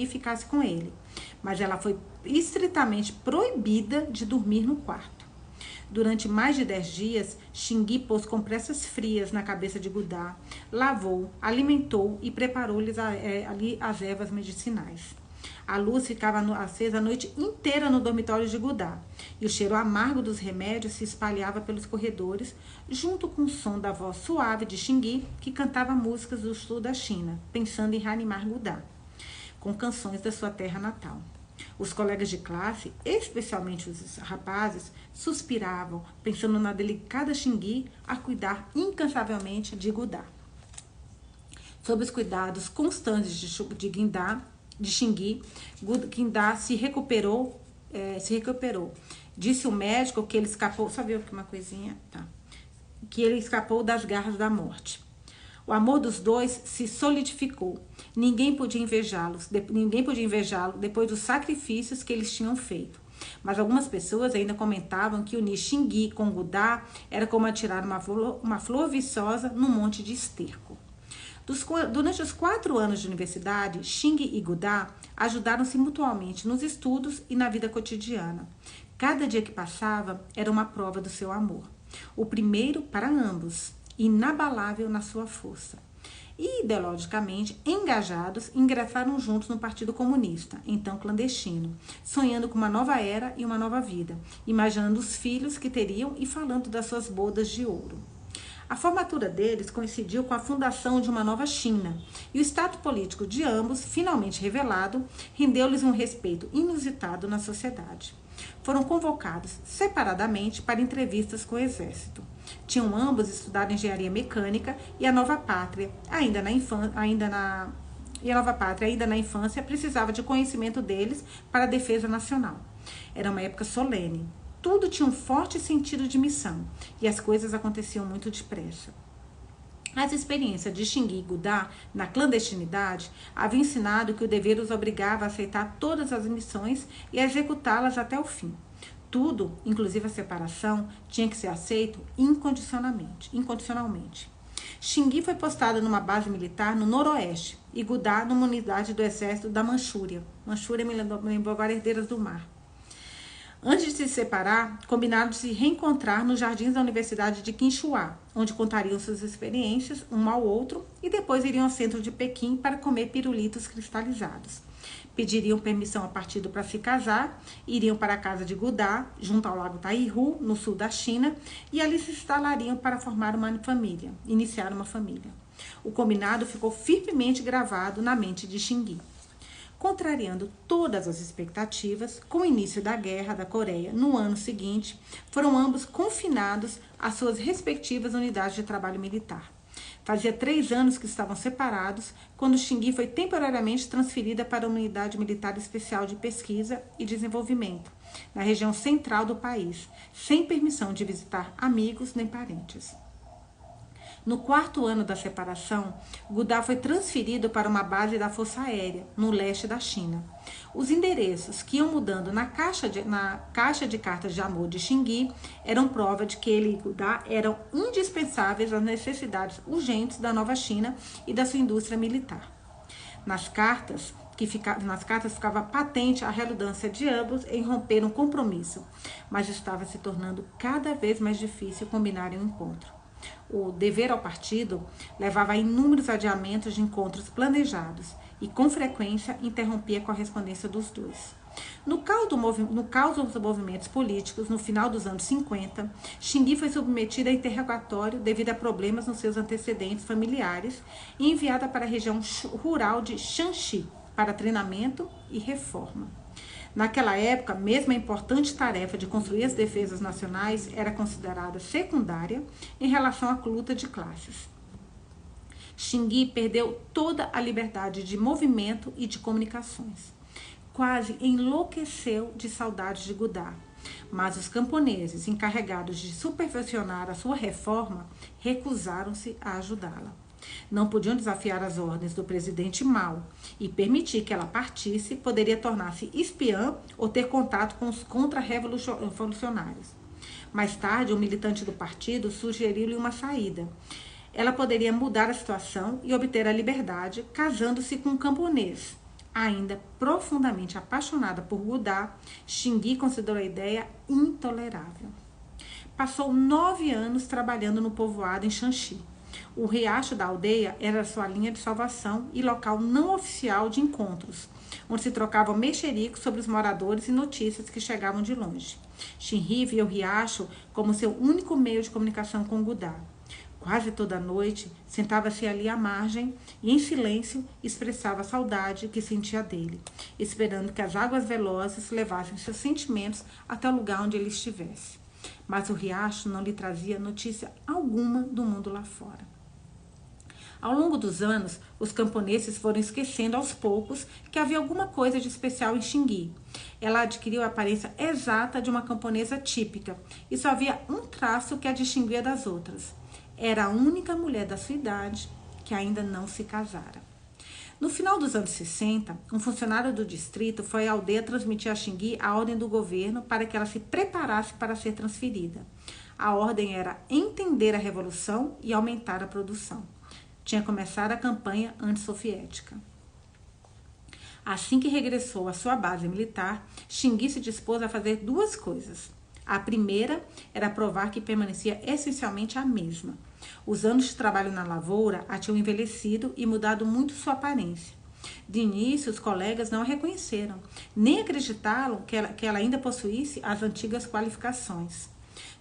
ficasse com ele. Mas ela foi estritamente proibida de dormir no quarto. Durante mais de 10 dias, Xingui pôs compressas frias na cabeça de Gundá, lavou, alimentou e preparou-lhes ali as ervas medicinais. A luz ficava acesa a noite inteira no dormitório de Gundá, e o cheiro amargo dos remédios se espalhava pelos corredores, junto com o som da voz suave de Xingui, que cantava músicas do sul da China, pensando em reanimar Gundá, com canções da sua terra natal. Os colegas de classe, especialmente os rapazes, suspiravam, pensando na delicada Xingui a cuidar incansavelmente de Gundá. Sob os cuidados constantes de Xingui, Gundá se recuperou. Disse o médico que ele escapou. Só viu aqui uma coisinha? Tá. Que ele escapou das garras da morte. O amor dos dois se solidificou. Ninguém podia invejá-lo depois dos sacrifícios que eles tinham feito. Mas algumas pessoas ainda comentavam que unir Xingui com Gundá era como atirar uma flor viçosa num monte de esterco. Durante os 4 anos de universidade, Xingui e Gundá ajudaram-se mutuamente nos estudos e na vida cotidiana. Cada dia que passava era uma prova do seu amor. O primeiro para ambos, inabalável na sua força. E, ideologicamente engajados, ingressaram juntos no Partido Comunista, então clandestino, sonhando com uma nova era e uma nova vida, imaginando os filhos que teriam e falando das suas bodas de ouro. A formatura deles coincidiu com a fundação de uma nova China, e o status político de ambos, finalmente revelado, rendeu-lhes um respeito inusitado na sociedade. Foram convocados separadamente para entrevistas com o exército. Tinham ambos estudado engenharia mecânica e a nova pátria, ainda na infância, precisava de conhecimento deles para a defesa nacional. Era uma época solene. Tudo tinha um forte sentido de missão e as coisas aconteciam muito depressa. As experiências de Xingui e Gundá na clandestinidade haviam ensinado que o dever os obrigava a aceitar todas as missões e a executá-las até o fim. Tudo, inclusive a separação, tinha que ser aceito incondicionalmente. Xingui foi postada numa base militar no noroeste e Gudá numa unidade do exército da Manchúria. Manchúria me lembrou agora Herdeiras do Mar. Antes de se separar, combinaram de se reencontrar nos jardins da Universidade de Quinchua, onde contariam suas experiências um ao outro e depois iriam ao centro de Pequim para comer pirulitos cristalizados. Pediriam permissão ao partido para se casar, iriam para a casa de Gudá, junto ao lago Taihu, no sul da China, e ali se instalariam para formar iniciar uma família. O combinado ficou firmemente gravado na mente de Xingui. Contrariando todas as expectativas, com o início da Guerra da Coreia no ano seguinte, foram ambos confinados às suas respectivas unidades de trabalho militar. Fazia 3 anos que estavam separados, quando Xingui foi temporariamente transferida para a Unidade Militar Especial de Pesquisa e Desenvolvimento, na região central do país, sem permissão de visitar amigos nem parentes. No 4º ano da separação, Gudá foi transferido para uma base da Força Aérea, no leste da China. Os endereços que iam mudando na caixa de cartas de amor de Xingui eram prova de que ele e Gudá eram indispensáveis às necessidades urgentes da nova China e da sua indústria militar. Nas cartas ficava patente a relutância de ambos em romper um compromisso, mas estava se tornando cada vez mais difícil combinar um encontro. O dever ao partido levava a inúmeros adiamentos de encontros planejados e, com frequência, interrompia a correspondência dos dois. No caos dos movimentos políticos, no final dos anos 50, Xingui foi submetida a interrogatório devido a problemas nos seus antecedentes familiares e enviada para a região rural de Shanxi para treinamento e reforma. Naquela época, mesmo a importante tarefa de construir as defesas nacionais era considerada secundária em relação à luta de classes. Xingui perdeu toda a liberdade de movimento e de comunicações. Quase enlouqueceu de saudades de Gudá, mas os camponeses encarregados de supervisionar a sua reforma recusaram-se a ajudá-la. Não podiam desafiar as ordens do presidente Mao e permitir que ela partisse poderia tornar-se espiã ou ter contato com os contra-revolucionários. Mais tarde, um militante do partido sugeriu-lhe uma saída. Ela poderia mudar a situação e obter a liberdade casando-se com um camponês. Ainda profundamente apaixonada por Gudá, Xingui considerou a ideia intolerável. Passou 9 anos trabalhando no povoado em Shanxi. O riacho da aldeia era sua linha de salvação e local não oficial de encontros, onde se trocavam mexericos sobre os moradores e notícias que chegavam de longe. Xingui via o riacho como seu único meio de comunicação com Gudá. Quase toda noite, sentava-se ali à margem e, em silêncio, expressava a saudade que sentia dele, esperando que as águas velozes levassem seus sentimentos até o lugar onde ele estivesse. Mas o riacho não lhe trazia notícia alguma do mundo lá fora. Ao longo dos anos, os camponeses foram esquecendo aos poucos que havia alguma coisa de especial em Xingui. Ela adquiriu a aparência exata de uma camponesa típica e só havia um traço que a distinguia das outras. Era a única mulher da sua idade que ainda não se casara. No final dos anos 60, um funcionário do distrito foi à aldeia transmitir a Xingui a ordem do governo para que ela se preparasse para ser transferida. A ordem era entender a revolução e aumentar a produção. Tinha começado a campanha antissoviética. Assim que regressou à sua base militar, Xingui se dispôs a fazer 2 coisas. A primeira era provar que permanecia essencialmente a mesma. Os anos de trabalho na lavoura a tinham envelhecido e mudado muito sua aparência. De início, os colegas não a reconheceram, nem acreditaram que ela ainda possuísse as antigas qualificações.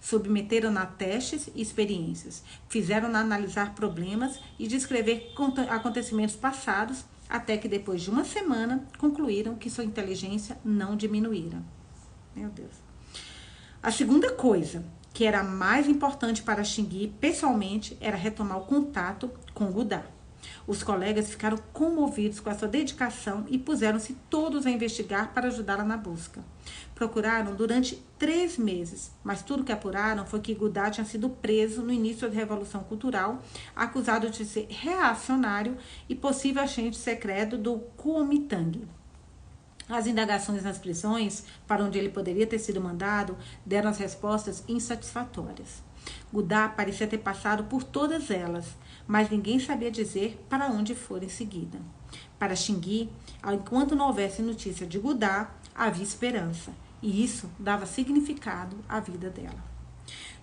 Submeteram-na a testes e experiências, fizeram-na analisar problemas e descrever acontecimentos passados, até que depois de 1 semana concluíram que sua inteligência não diminuíra. Meu Deus. A segunda coisa, que era a mais importante para Xingui pessoalmente, era retomar o contato com Gudá. Os colegas ficaram comovidos com a sua dedicação e puseram-se todos a investigar para ajudá-la na busca. Procuraram durante 3 meses, mas tudo que apuraram foi que Gudá tinha sido preso no início da Revolução Cultural, acusado de ser reacionário e possível agente secreto do Kuomintang. As indagações nas prisões, para onde ele poderia ter sido mandado, deram as respostas insatisfatórias. Godard parecia ter passado por todas elas, mas ninguém sabia dizer para onde fora em seguida. Para Xingui, enquanto não houvesse notícia de Godard, havia esperança, e isso dava significado à vida dela.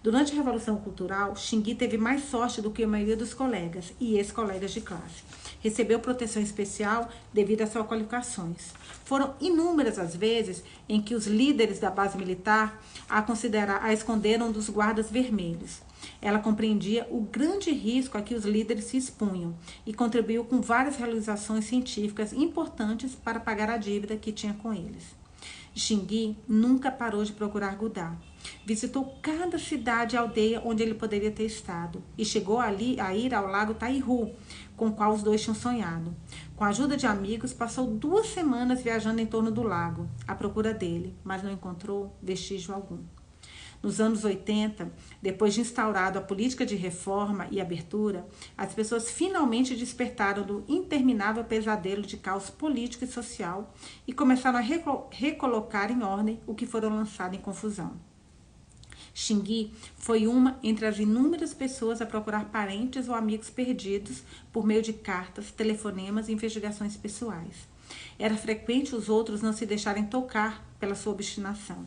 Durante a Revolução Cultural, Xingui teve mais sorte do que a maioria dos colegas e ex-colegas de classe. Recebeu proteção especial devido às suas qualificações. Foram inúmeras as vezes em que os líderes da base militar a esconderam dos guardas vermelhos. Ela compreendia o grande risco a que os líderes se expunham e contribuiu com várias realizações científicas importantes para pagar a dívida que tinha com eles. Xingui nunca parou de procurar Godard. Visitou cada cidade e aldeia onde ele poderia ter estado e chegou a ir ao lago Taihu, com o qual os dois tinham sonhado. Com a ajuda de amigos, passou 2 semanas viajando em torno do lago, à procura dele, mas não encontrou vestígio algum. Nos anos 80, depois de instaurado a política de reforma e abertura, as pessoas finalmente despertaram do interminável pesadelo de caos político e social e começaram a recolocar em ordem o que foram lançado em confusão. Xingui foi uma entre as inúmeras pessoas a procurar parentes ou amigos perdidos por meio de cartas, telefonemas e investigações pessoais. Era frequente os outros não se deixarem tocar pela sua obstinação.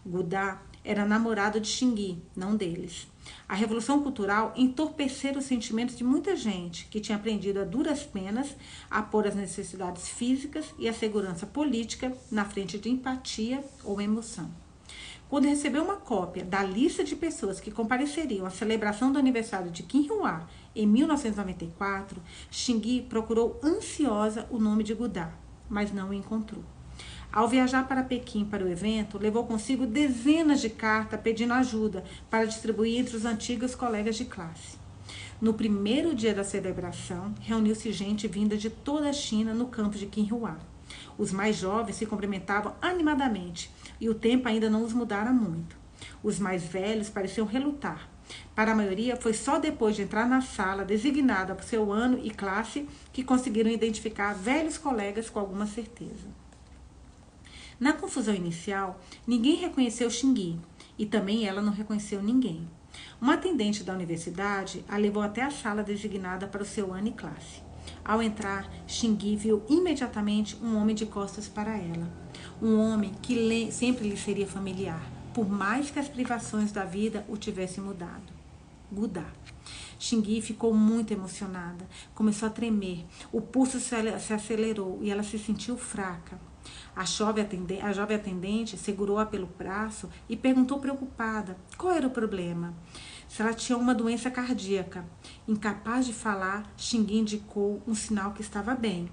Godard era namorado de Xingui, não deles. A Revolução Cultural entorpecera os sentimentos de muita gente que tinha aprendido a duras penas a pôr as necessidades físicas e a segurança política na frente de empatia ou emoção. Quando recebeu uma cópia da lista de pessoas que compareceriam à celebração do aniversário de Kim Il-sung em 1994, Xingui procurou ansiosa o nome de Godard, mas não o encontrou. Ao viajar para Pequim para o evento, levou consigo dezenas de cartas pedindo ajuda para distribuir entre os antigos colegas de classe. No primeiro dia da celebração, reuniu-se gente vinda de toda a China no campo de Kim Il-sung. Os mais jovens se cumprimentavam animadamente e o tempo ainda não os mudara muito. Os mais velhos pareciam relutar. Para a maioria, foi só depois de entrar na sala designada por seu ano e classe que conseguiram identificar velhos colegas com alguma certeza. Na confusão inicial, ninguém reconheceu Xingui e também ela não reconheceu ninguém. Uma atendente da universidade a levou até a sala designada para o seu ano e classe. Ao entrar, Xingui viu imediatamente um homem de costas para ela. Um homem que sempre lhe seria familiar, por mais que as privações da vida o tivessem mudado. Godard. Xingui ficou muito emocionada, começou a tremer, o pulso se acelerou e ela se sentiu fraca. A jovem atendente segurou-a pelo braço e perguntou preocupada qual era o problema. Se ela tinha uma doença cardíaca. Incapaz de falar, Xingui indicou um sinal que estava bem,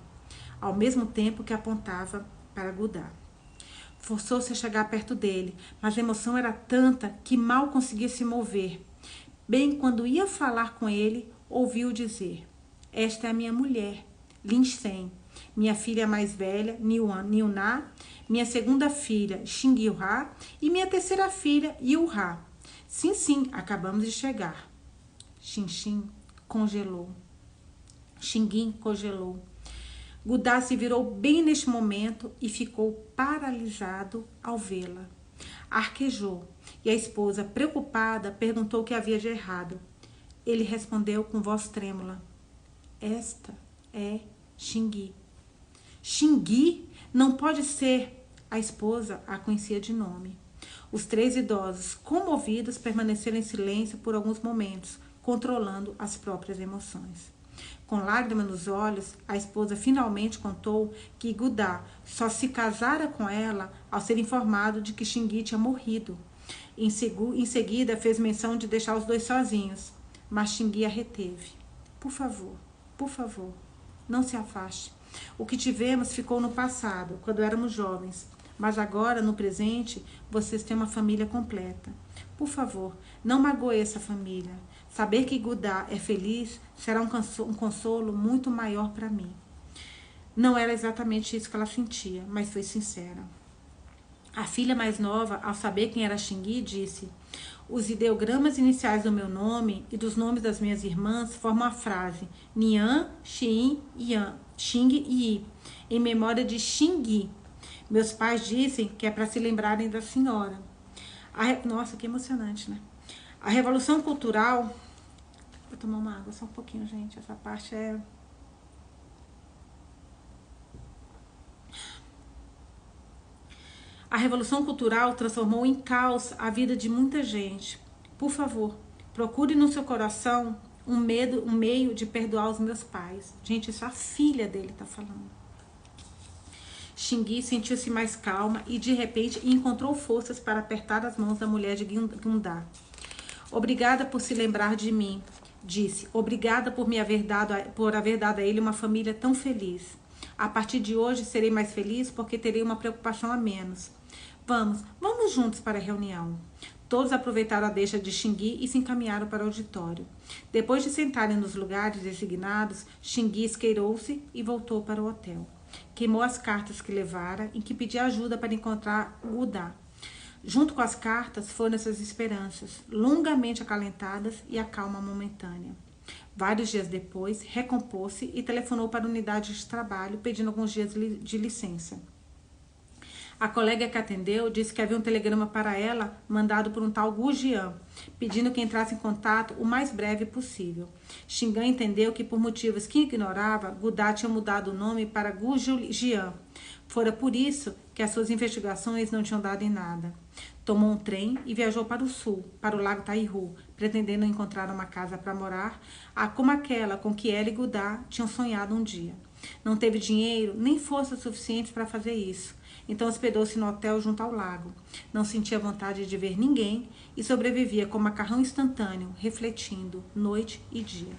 ao mesmo tempo que apontava para Godard. Forçou-se a chegar perto dele, mas a emoção era tanta que mal conseguia se mover. Bem quando ia falar com ele, ouviu dizer: "Esta é a minha mulher, Lin Shen, minha filha mais velha, Niuna, minha segunda filha, Xing Yu-ha, e minha terceira filha, Yu-ha. Sim, acabamos de chegar." Xinxin congelou. Xinguin congelou. Godard se virou bem neste momento e ficou paralisado ao vê-la. Arquejou e a esposa, preocupada, perguntou o que havia de errado. Ele respondeu com voz trêmula: "Esta é Xingui." Xingui? Não pode ser. A esposa a conhecia de nome. Os 3 idosos, comovidos, permaneceram em silêncio por alguns momentos, controlando as próprias emoções. Com lágrimas nos olhos, a esposa finalmente contou que Godard só se casara com ela ao ser informado de que Xingui tinha morrido. Em seguida, fez menção de deixar os dois sozinhos, mas Xingui a reteve. Por favor, não se afaste. O que tivemos ficou no passado, quando éramos jovens. Mas agora, no presente, vocês têm uma família completa. Por favor, não magoe essa família. Saber que Godard é feliz será um consolo muito maior para mim." Não era exatamente isso que ela sentia, mas foi sincera. A filha mais nova, ao saber quem era Xingui, disse: "Os ideogramas iniciais do meu nome e dos nomes das minhas irmãs formam a frase Nian, Xin, Yan, Xing e Yi, em memória de Xingui. Meus pais dizem que é para se lembrarem da senhora. Nossa, que emocionante, né? A Revolução Cultural... Vou tomar uma água só um pouquinho, gente. Essa parte é... A Revolução Cultural transformou em caos a vida de muita gente. Por favor, procure no seu coração um meio de perdoar os meus pais. Gente, isso a filha dele tá falando. Xingui sentiu-se mais calma e, de repente, encontrou forças para apertar as mãos da mulher de Gundá. Obrigada por se lembrar de mim, disse. Obrigada por haver dado a ele uma família tão feliz. A partir de hoje serei mais feliz porque terei uma preocupação a menos. Vamos juntos para a reunião. Todos aproveitaram a deixa de Xingui e se encaminharam para o auditório. Depois de sentarem nos lugares designados, Xingui esqueirou-se e voltou para o hotel. Queimou as cartas que levara, em que pedia ajuda para encontrar Gudá. Junto com as cartas foram essas esperanças, longamente acalentadas e a calma momentânea. Vários dias depois, recompôs-se e telefonou para a unidade de trabalho, pedindo alguns dias de licença. A colega que atendeu disse que havia um telegrama para ela, mandado por um tal Gu Jian, pedindo que entrasse em contato o mais breve possível. Xingan entendeu que, por motivos que ignorava, Gudá tinha mudado o nome para Gu Jian. Fora por isso que as suas investigações não tinham dado em nada. Tomou um trem e viajou para o sul, para o lago Taihu, pretendendo encontrar uma casa para morar, como aquela com que ela e Gudá tinham sonhado um dia. Não teve dinheiro nem força suficiente para fazer isso. Então hospedou-se no hotel junto ao lago. Não sentia vontade de ver ninguém e sobrevivia com macarrão instantâneo, refletindo noite e dia.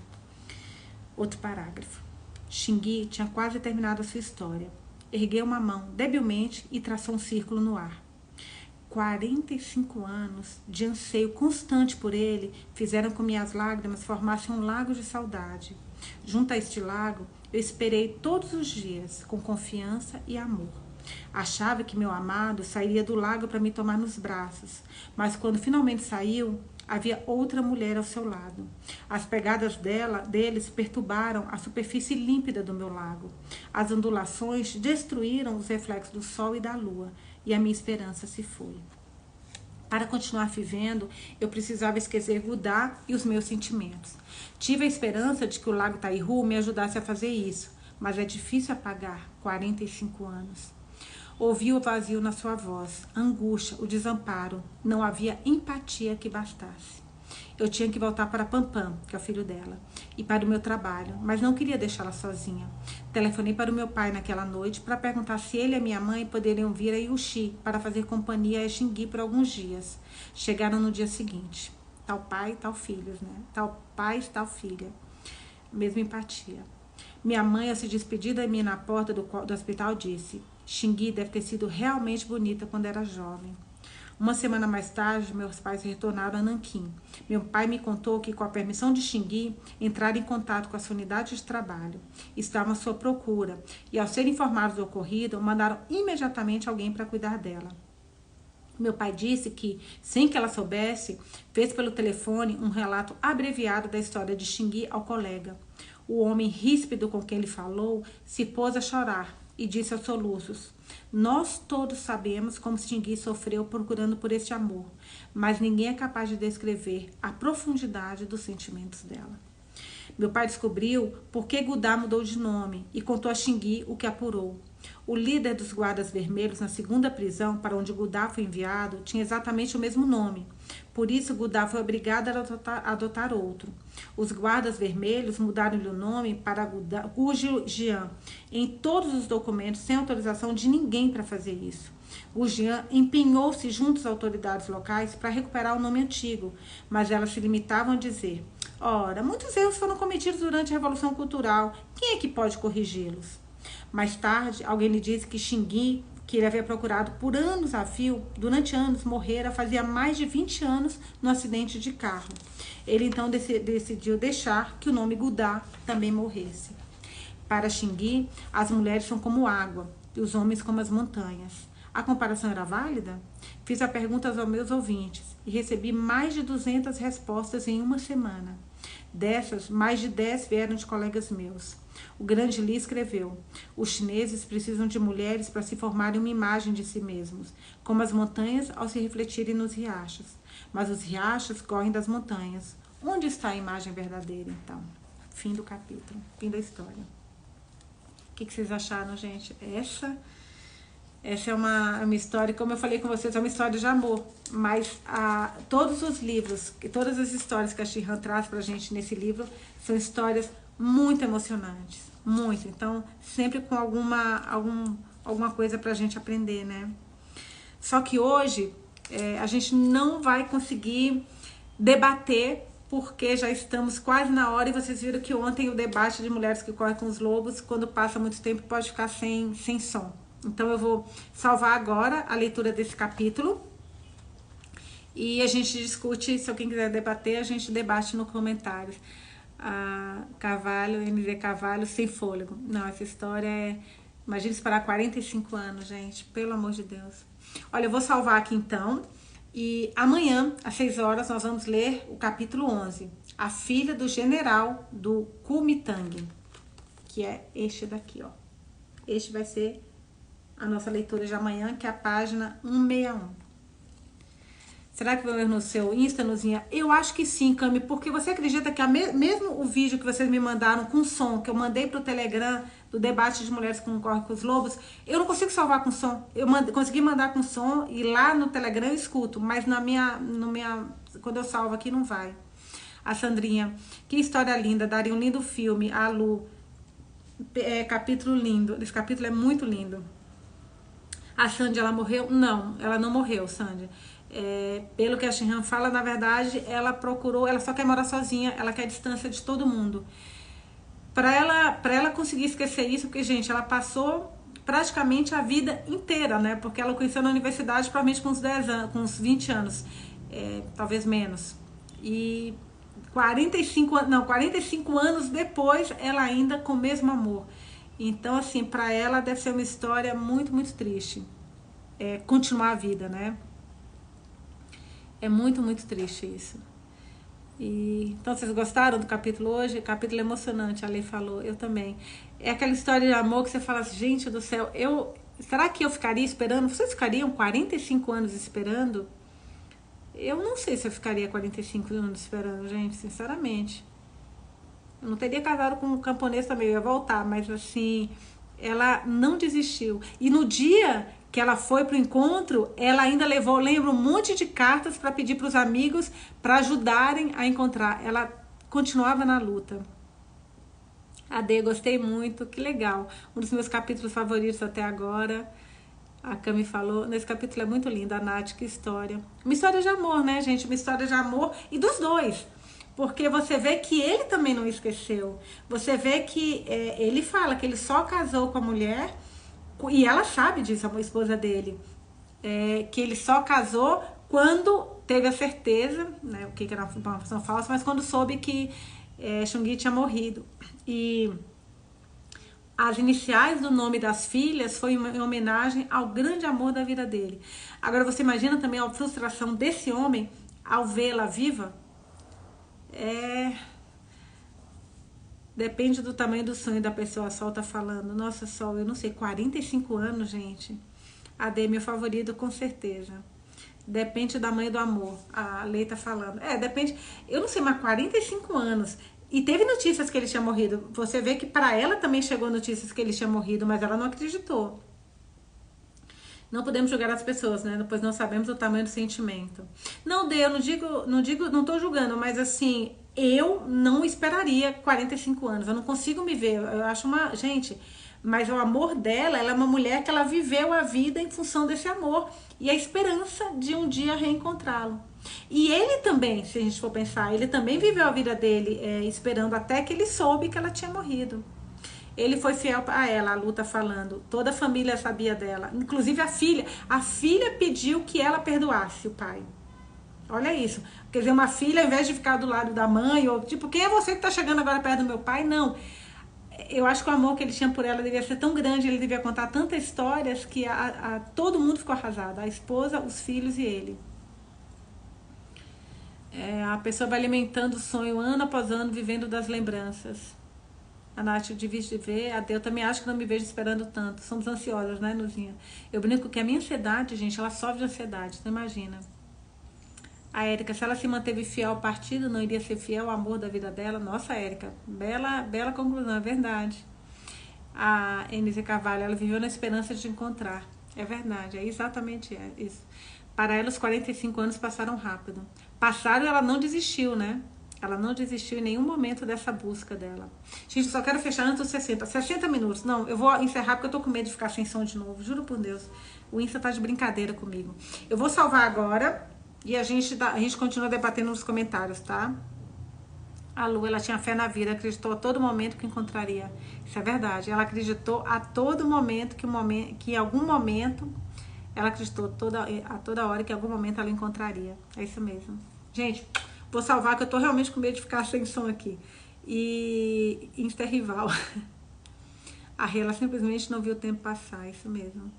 Outro parágrafo. Xingui tinha quase terminado a sua história. Ergueu uma mão debilmente e traçou um círculo no ar. 45 anos de anseio constante por ele fizeram com que minhas lágrimas formassem um lago de saudade. Junto a este lago, eu esperei todos os dias, com confiança e amor. Achava que meu amado sairia do lago para me tomar nos braços, mas quando finalmente saiu, havia outra mulher ao seu lado. As pegadas deles perturbaram a superfície límpida do meu lago. As ondulações destruíram os reflexos do sol e da lua, e a minha esperança se foi. Para continuar vivendo, eu precisava esquecer Gudá e os meus sentimentos. Tive a esperança de que o lago Taihu me ajudasse a fazer isso, mas é difícil apagar 45 anos. Ouvi o vazio na sua voz, a angústia, o desamparo. Não havia empatia que bastasse. Eu tinha que voltar para Pampam, que é o filho dela, e para o meu trabalho, mas não queria deixá-la sozinha. Telefonei para o meu pai naquela noite para perguntar se ele e a minha mãe poderiam vir a Yuxi para fazer companhia a Xingui por alguns dias. Chegaram no dia seguinte. Tal pai, tal filhos, né? Tal pai, tal filha. Mesma empatia. Minha mãe, ao se despedir de mim na porta do hospital, disse: Xingui deve ter sido realmente bonita quando era jovem. Uma semana mais tarde, meus pais retornaram a Nanquim. Meu pai me contou que, com a permissão de Xingui, entraram em contato com a sua unidade de trabalho. Estavam à sua procura e, ao ser informados do ocorrido, mandaram imediatamente alguém para cuidar dela. Meu pai disse que, sem que ela soubesse, fez pelo telefone um relato abreviado da história de Xingui ao colega. O homem ríspido com quem ele falou se pôs a chorar e disse aos soluços: nós todos sabemos como Xingui sofreu procurando por este amor, mas ninguém é capaz de descrever a profundidade dos sentimentos dela. Meu pai descobriu por que Gudá mudou de nome e contou a Xingui o que apurou. O líder dos guardas vermelhos na segunda prisão para onde Gudá foi enviado tinha exatamente o mesmo nome. Por isso, Gudá foi obrigado a adotar outro. Os guardas vermelhos mudaram-lhe o nome para Gu Jian em todos os documentos, sem autorização de ninguém para fazer isso. Gu Jian empenhou-se junto às autoridades locais para recuperar o nome antigo, mas elas se limitavam a dizer: ora, muitos erros foram cometidos durante a Revolução Cultural. Quem é que pode corrigi-los? Mais tarde, alguém lhe disse que Xingui, que ele havia procurado por anos a fio, durante anos, morrera fazia mais de 20 anos no acidente de carro. Ele então decidiu deixar que o nome Gudá também morresse. Para Xingui, as mulheres são como água e os homens como as montanhas. A comparação era válida? Fiz a pergunta aos meus ouvintes e recebi mais de 200 respostas em uma semana. Dessas, mais de 10 vieram de colegas meus. O grande Li escreveu: os chineses precisam de mulheres para se formarem uma imagem de si mesmos, como as montanhas ao se refletirem nos riachos. Mas os riachos correm das montanhas. Onde está a imagem verdadeira, então? Fim do capítulo, fim da história. O que vocês acharam, gente? Essa é uma história, como eu falei com vocês, é uma história de amor. Mas todos os livros, todas as histórias que a Shihan traz pra gente nesse livro são histórias muito emocionantes. Muito. Então, sempre com alguma coisa pra gente aprender, né? Só que hoje, a gente não vai conseguir debater, porque já estamos quase na hora, e vocês viram que ontem o debate de Mulheres que Correm com os Lobos, quando passa muito tempo, pode ficar sem som. Então eu vou salvar agora a leitura desse capítulo e a gente discute. Se alguém quiser debater, a gente debate nos comentários. Carvalho, MV Carvalho, sem fôlego. Não, essa história é... Imagina esperar 45 anos, gente, pelo amor de Deus. Olha, eu vou salvar aqui então, e amanhã, às 6 horas, nós vamos ler o capítulo 11, A Filha do General do Kuomintang, que é este daqui, ó. Este vai ser a nossa leitura de amanhã, que é a página 161. Será que vai ver no seu Insta, Nuzinha? Eu acho que sim, Cami, porque você acredita que mesmo o vídeo que vocês me mandaram com som, que eu mandei pro Telegram, do debate de Mulheres que Correm com os Lobos, eu não consigo salvar com som. Eu consegui mandar com som e lá no Telegram eu escuto, mas quando eu salvo aqui não vai. A Sandrinha, que história linda, daria um lindo filme. A Lu, capítulo lindo, esse capítulo é muito lindo. A Sandy, ela morreu? Não, ela não morreu, Sandy. Pelo que a Shihan fala, na verdade, ela só quer morar sozinha, ela quer distância de todo mundo. Pra ela conseguir esquecer isso, porque, gente, ela passou praticamente a vida inteira, né? Porque ela conheceu na universidade, provavelmente com uns 10 anos, com uns 20 anos, talvez menos. E 45 anos depois, ela ainda com o mesmo amor. Então, assim, pra ela deve ser uma história muito, muito triste. Continuar a vida, né? É muito, muito triste isso. Então, vocês gostaram do capítulo hoje? Capítulo emocionante, a Lei falou, eu também. É aquela história de amor que você fala assim, gente do céu, será que eu ficaria esperando? Vocês ficariam 45 anos esperando? Eu não sei se eu ficaria 45 anos esperando, gente, sinceramente. Eu não teria casado com um camponês também, eu ia voltar, mas assim, ela não desistiu. E no dia que ela foi pro encontro, ela ainda levou, lembra, um monte de cartas para pedir para os amigos para ajudarem a encontrar. Ela continuava na luta. Ade, gostei muito, que legal. Um dos meus capítulos favoritos até agora. A Cami falou, nesse capítulo é muito lindo, a Nath, que história. Uma história de amor, né, gente? Uma história de amor e dos dois. Porque você vê que ele também não esqueceu. Você vê que ele fala que ele só casou com a mulher, e ela sabe disso, a esposa dele, que ele só casou quando teve a certeza, né, o que era uma informação falsa, mas quando soube que Chun-Gi tinha morrido. E as iniciais do nome das filhas foi em homenagem ao grande amor da vida dele. Agora você imagina também a frustração desse homem ao vê-la viva? Depende do tamanho do sonho da pessoa. A Sol tá falando. Nossa, Sol, eu não sei, 45 anos, gente. A D é meu favorito, com certeza. Depende do tamanho do amor. A Lei tá falando. Depende. Eu não sei, mas 45 anos. E teve notícias que ele tinha morrido. Você vê que pra ela também chegou notícias que ele tinha morrido, mas ela não acreditou. Não podemos julgar as pessoas, né? Pois não sabemos o tamanho do sentimento. Não, Dê, eu não tô julgando, mas assim, eu não esperaria 45 anos. Eu não consigo me ver. Eu acho gente, mas o amor dela, ela é uma mulher que ela viveu a vida em função desse amor e a esperança de um dia reencontrá-lo. E ele também, se a gente for pensar, ele também viveu a vida dele esperando até que ele soube que ela tinha morrido. Ele foi fiel a ela, a Lu tá falando. Toda a família sabia dela. Inclusive a filha. A filha pediu que ela perdoasse o pai. Olha isso. Quer dizer, uma filha, ao invés de ficar do lado da mãe, ou tipo, quem é você que tá chegando agora perto do meu pai? Não. Eu acho que o amor que ele tinha por ela devia ser tão grande, ele devia contar tantas histórias que todo mundo ficou arrasado. A esposa, os filhos e ele. A pessoa vai alimentando o sonho ano após ano, vivendo das lembranças. A Nath, eu devia de ver. Eu também acho que não me vejo esperando tanto. Somos ansiosas, né, Nuzinha? Eu brinco que a minha ansiedade, gente, ela sofre de ansiedade, você imagina. A Érica, se ela se manteve fiel ao partido, não iria ser fiel ao amor da vida dela? Nossa, Érica, bela conclusão, é verdade. A NZ Carvalho, ela viveu na esperança de encontrar. É verdade, é exatamente isso. Para ela, os 45 anos passaram rápido. Passaram e ela não desistiu, né? Ela não desistiu em nenhum momento dessa busca dela. Gente, só quero fechar antes dos 60. 60 minutos. Não, eu vou encerrar porque eu tô com medo de ficar sem som de novo. Juro por Deus. O Insta tá de brincadeira comigo. Eu vou salvar agora e a gente continua debatendo nos comentários, tá? A Lu, ela tinha fé na vida, acreditou a todo momento que encontraria. Isso é verdade. Ela acreditou a todo momento que em algum momento, ela acreditou a toda hora que em algum momento ela encontraria. É isso mesmo. Gente, vou salvar que eu tô realmente com medo de ficar sem som aqui. E Insta é rival. A Rê, ela simplesmente não viu o tempo passar, isso mesmo.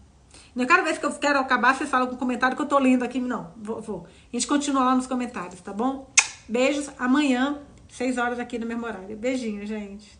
Não quero ver se eu quero acabar, vocês falam com o comentário que eu tô lendo aqui. Não, vou. A gente continua lá nos comentários, tá bom? Beijos, amanhã, 6 horas aqui no mesmo horário. Beijinho, gente.